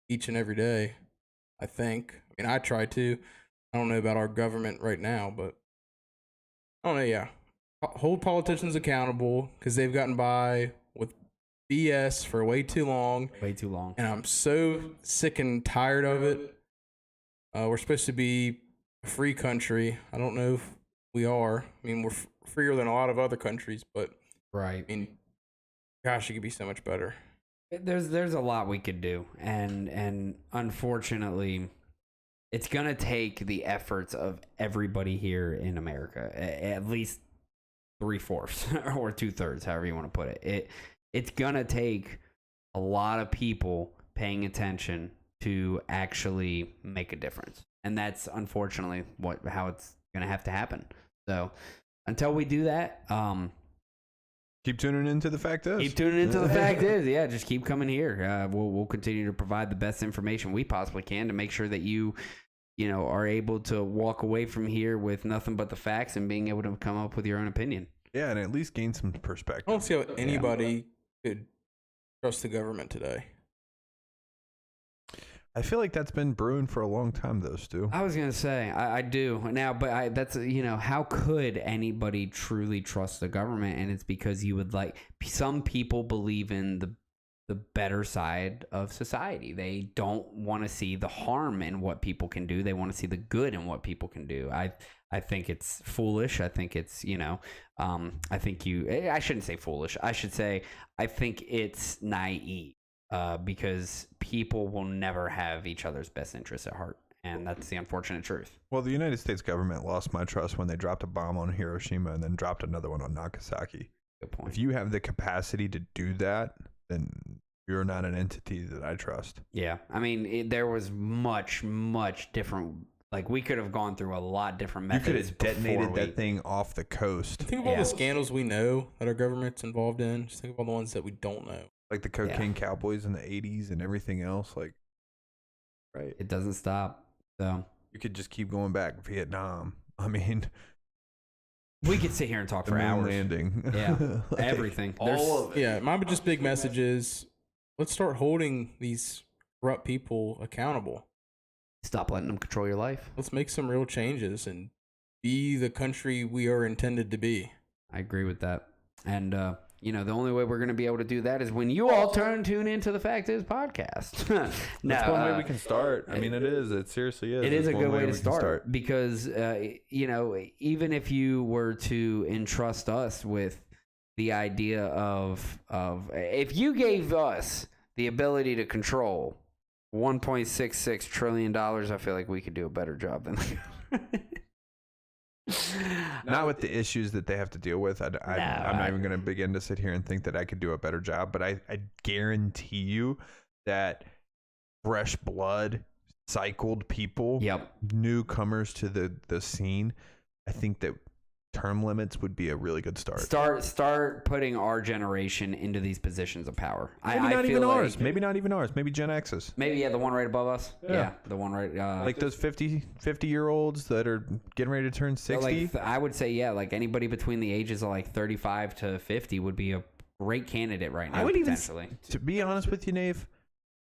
each and every day, I think. I mean, I try to. I don't know about our government right now, but I don't know, yeah. Hold politicians accountable because they've gotten by with BS for way too long. Way too long. And I'm so sick and tired of it. We're supposed to be a free country. I don't know if we are. I mean, we're freer than a lot of other countries, but Right. I mean, gosh, it could be so much better. There's a lot we could do, and unfortunately, it's gonna take the efforts of everybody here in America, at least 3/4 or 2/3, however you want to put it. It's gonna take a lot of people paying attention to actually make a difference, and that's unfortunately how it's gonna have to happen. So until we do that, Keep tuning into the fact is. keep tuning into the fact is, yeah, just keep coming here. We'll continue to provide the best information we possibly can to make sure that you are able to walk away from here with nothing but the facts and being able to come up with your own opinion. Yeah, and at least gain some I perspective. don't see how anybody could trust the government today. I feel like that's been brewing for a long time, though, Stu. I was gonna say I do now, but that's how could anybody truly trust the government? And it's because you would some people believe in the better side of society. They don't want to see the harm in what people can do. They want to see the good in what people can do. I think it's foolish. I think it's I shouldn't say foolish. I should say I think it's naive. Because people will never have each other's best interests at heart. And that's the unfortunate truth. Well, the United States government lost my trust when they dropped a bomb on Hiroshima and then dropped another one on Nagasaki. Good point. If you have the capacity to do that, then you're not an entity that I trust. Yeah. I mean, there was much, much different. Like, we could have gone through a lot different You methods. could have detonated before that thing off the coast. Think of all the scandals we know that our government's involved in. Just think of all the ones that we don't know. Like the cocaine cowboys in the 80s and everything else. Like, right. It doesn't stop. So You could just keep going back. Vietnam. I mean, we could sit here and talk the for moon hours. landing. Yeah. Like, Everything. all of it. Yeah, my just big message is let's start holding these corrupt people accountable. Stop letting them control your life. Let's make some real changes and be the country we are intended to be. I agree with that. And, the only way we're going to be able to do that is when you all tune into the Fact Is podcast. That's one way we can start. I mean, it is. It seriously is. It is It's a one good way to we can start because, even if you were to entrust us with the idea of if you gave us the ability to control $1.66 trillion, I feel like we could do a better job than Not with the issues that they have to deal with. I'm not even going to begin to sit here and think that I could do a better job, but I guarantee you that fresh blood, cycled people, newcomers to the scene, I think that term limits would be a really good start. Start putting our generation into these positions of power. Maybe not even ours. Maybe not even ours. Maybe Gen X's. Maybe the one right above us. Yeah, the one right. Like those 50-year-olds that are getting ready to turn 60. I would say like anybody between the ages of like 35 to 50 would be a great candidate right now. I would potentially. even, to be honest with you, Nave,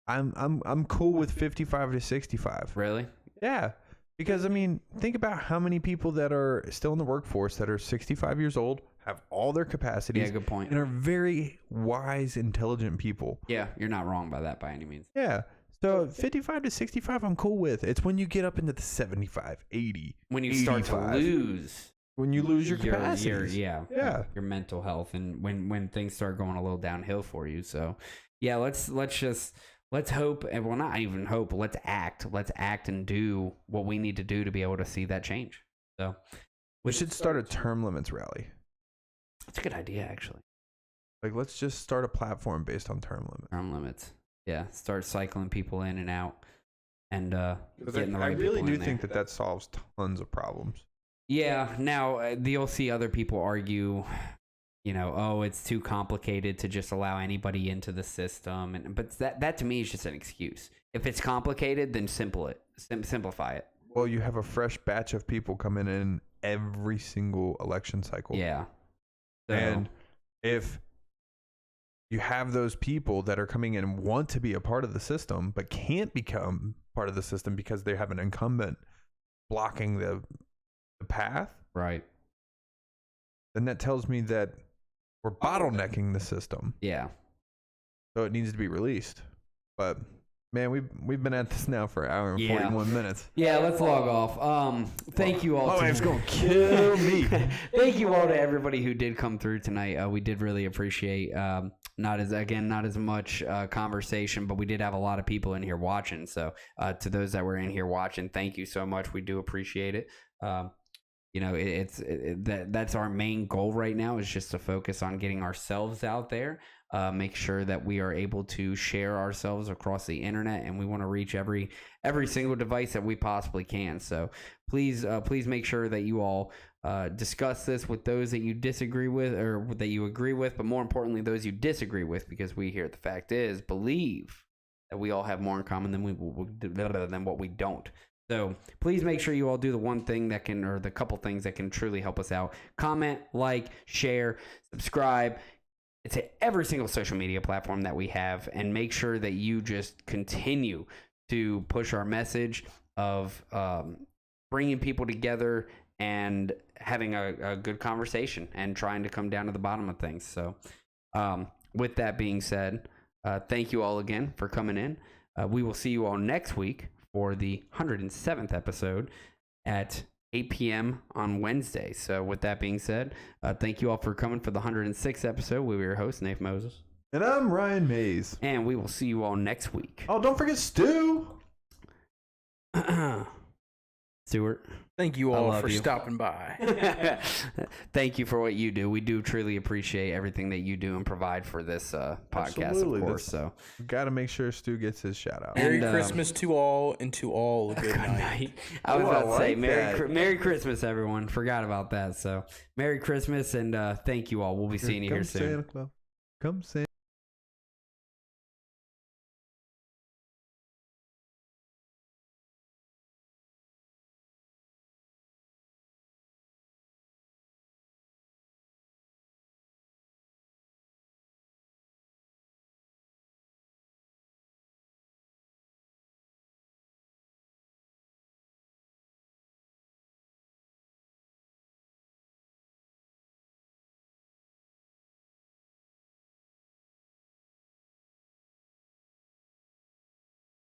I'm cool with 55 to 65. Really? Yeah. Because, I mean, think about how many people that are still in the workforce that are 65 years old, have all their capacities. Yeah, good point. And are very wise, intelligent people. Yeah, you're not wrong by that by any means. Yeah. So 55 to 65, I'm cool with. It's when you get up into the 75, 80. When you start to 85. lose When you lose your capacity. your mental health, and when things start going a little downhill for you. So yeah, let's hope, and well, not even hope, let's act and do what we need to do to be able to see that change. So We should start a term limits rally. that's a good idea, actually. Like, let's just start a platform based on term limits. Term limits. Yeah, start cycling people in and out, and getting the I right really people do in there. think that solves tons of problems. Yeah. Now you'll see other people argue, oh, it's too complicated to just allow anybody into the system, but that to me is just an excuse. If it's complicated, then simplify it. Well, you have a fresh batch of people coming in every single election cycle. Yeah. So, And if you have those people that are coming in and want to be a part of the system, but can't become part of the system because they have an incumbent blocking the path, right. then that tells me that we're bottlenecking the system. Yeah. So it needs to be released. But man, we've been at this now for an hour and 41 minutes. Yeah, let's log off. Thank you all. My wife's gonna kill me. Thank you all to everybody who did come through tonight. We did really appreciate not as much conversation, but we did have a lot of people in here watching. So to those that were in here watching, thank you so much. We do appreciate it. That's our main goal right now, is just to focus on getting ourselves out there. Make sure that we are able to share ourselves across the internet, and we want to reach every single device that we possibly can. So please make sure that you all discuss this with those that you disagree with or that you agree with, but more importantly, those you disagree with, because we here at The Fact Is believe that we all have more in common than what we don't. So please make sure you all do the one thing that can, or the couple things that can truly help us out. Comment, like, share, subscribe. It's at every single social media platform that we have, and make sure that you just continue to push our message of bringing people together and having a good conversation and trying to come down to the bottom of things. So with that being said, thank you all again for coming in. We will see you all next week for the 107th episode at 8 p.m. on Wednesday. So with that being said, thank you all for coming for the 106th episode. We were your host, Nate Moses. And I'm Ryan Mays. And we will see you all next week. Oh, don't forget Stu. Stuart. Thank you all for stopping by. Thank you for what you do. We do truly appreciate everything that you do and provide for this podcast, Absolutely. of course. So We've got to make sure Stu gets his shout out. Merry Christmas to all, and to all a good night. I was about to say like Merry Christmas, everyone. Forgot about that. So Merry Christmas, and thank you all. We'll be seeing you here soon. Santa Claus. Come Santa.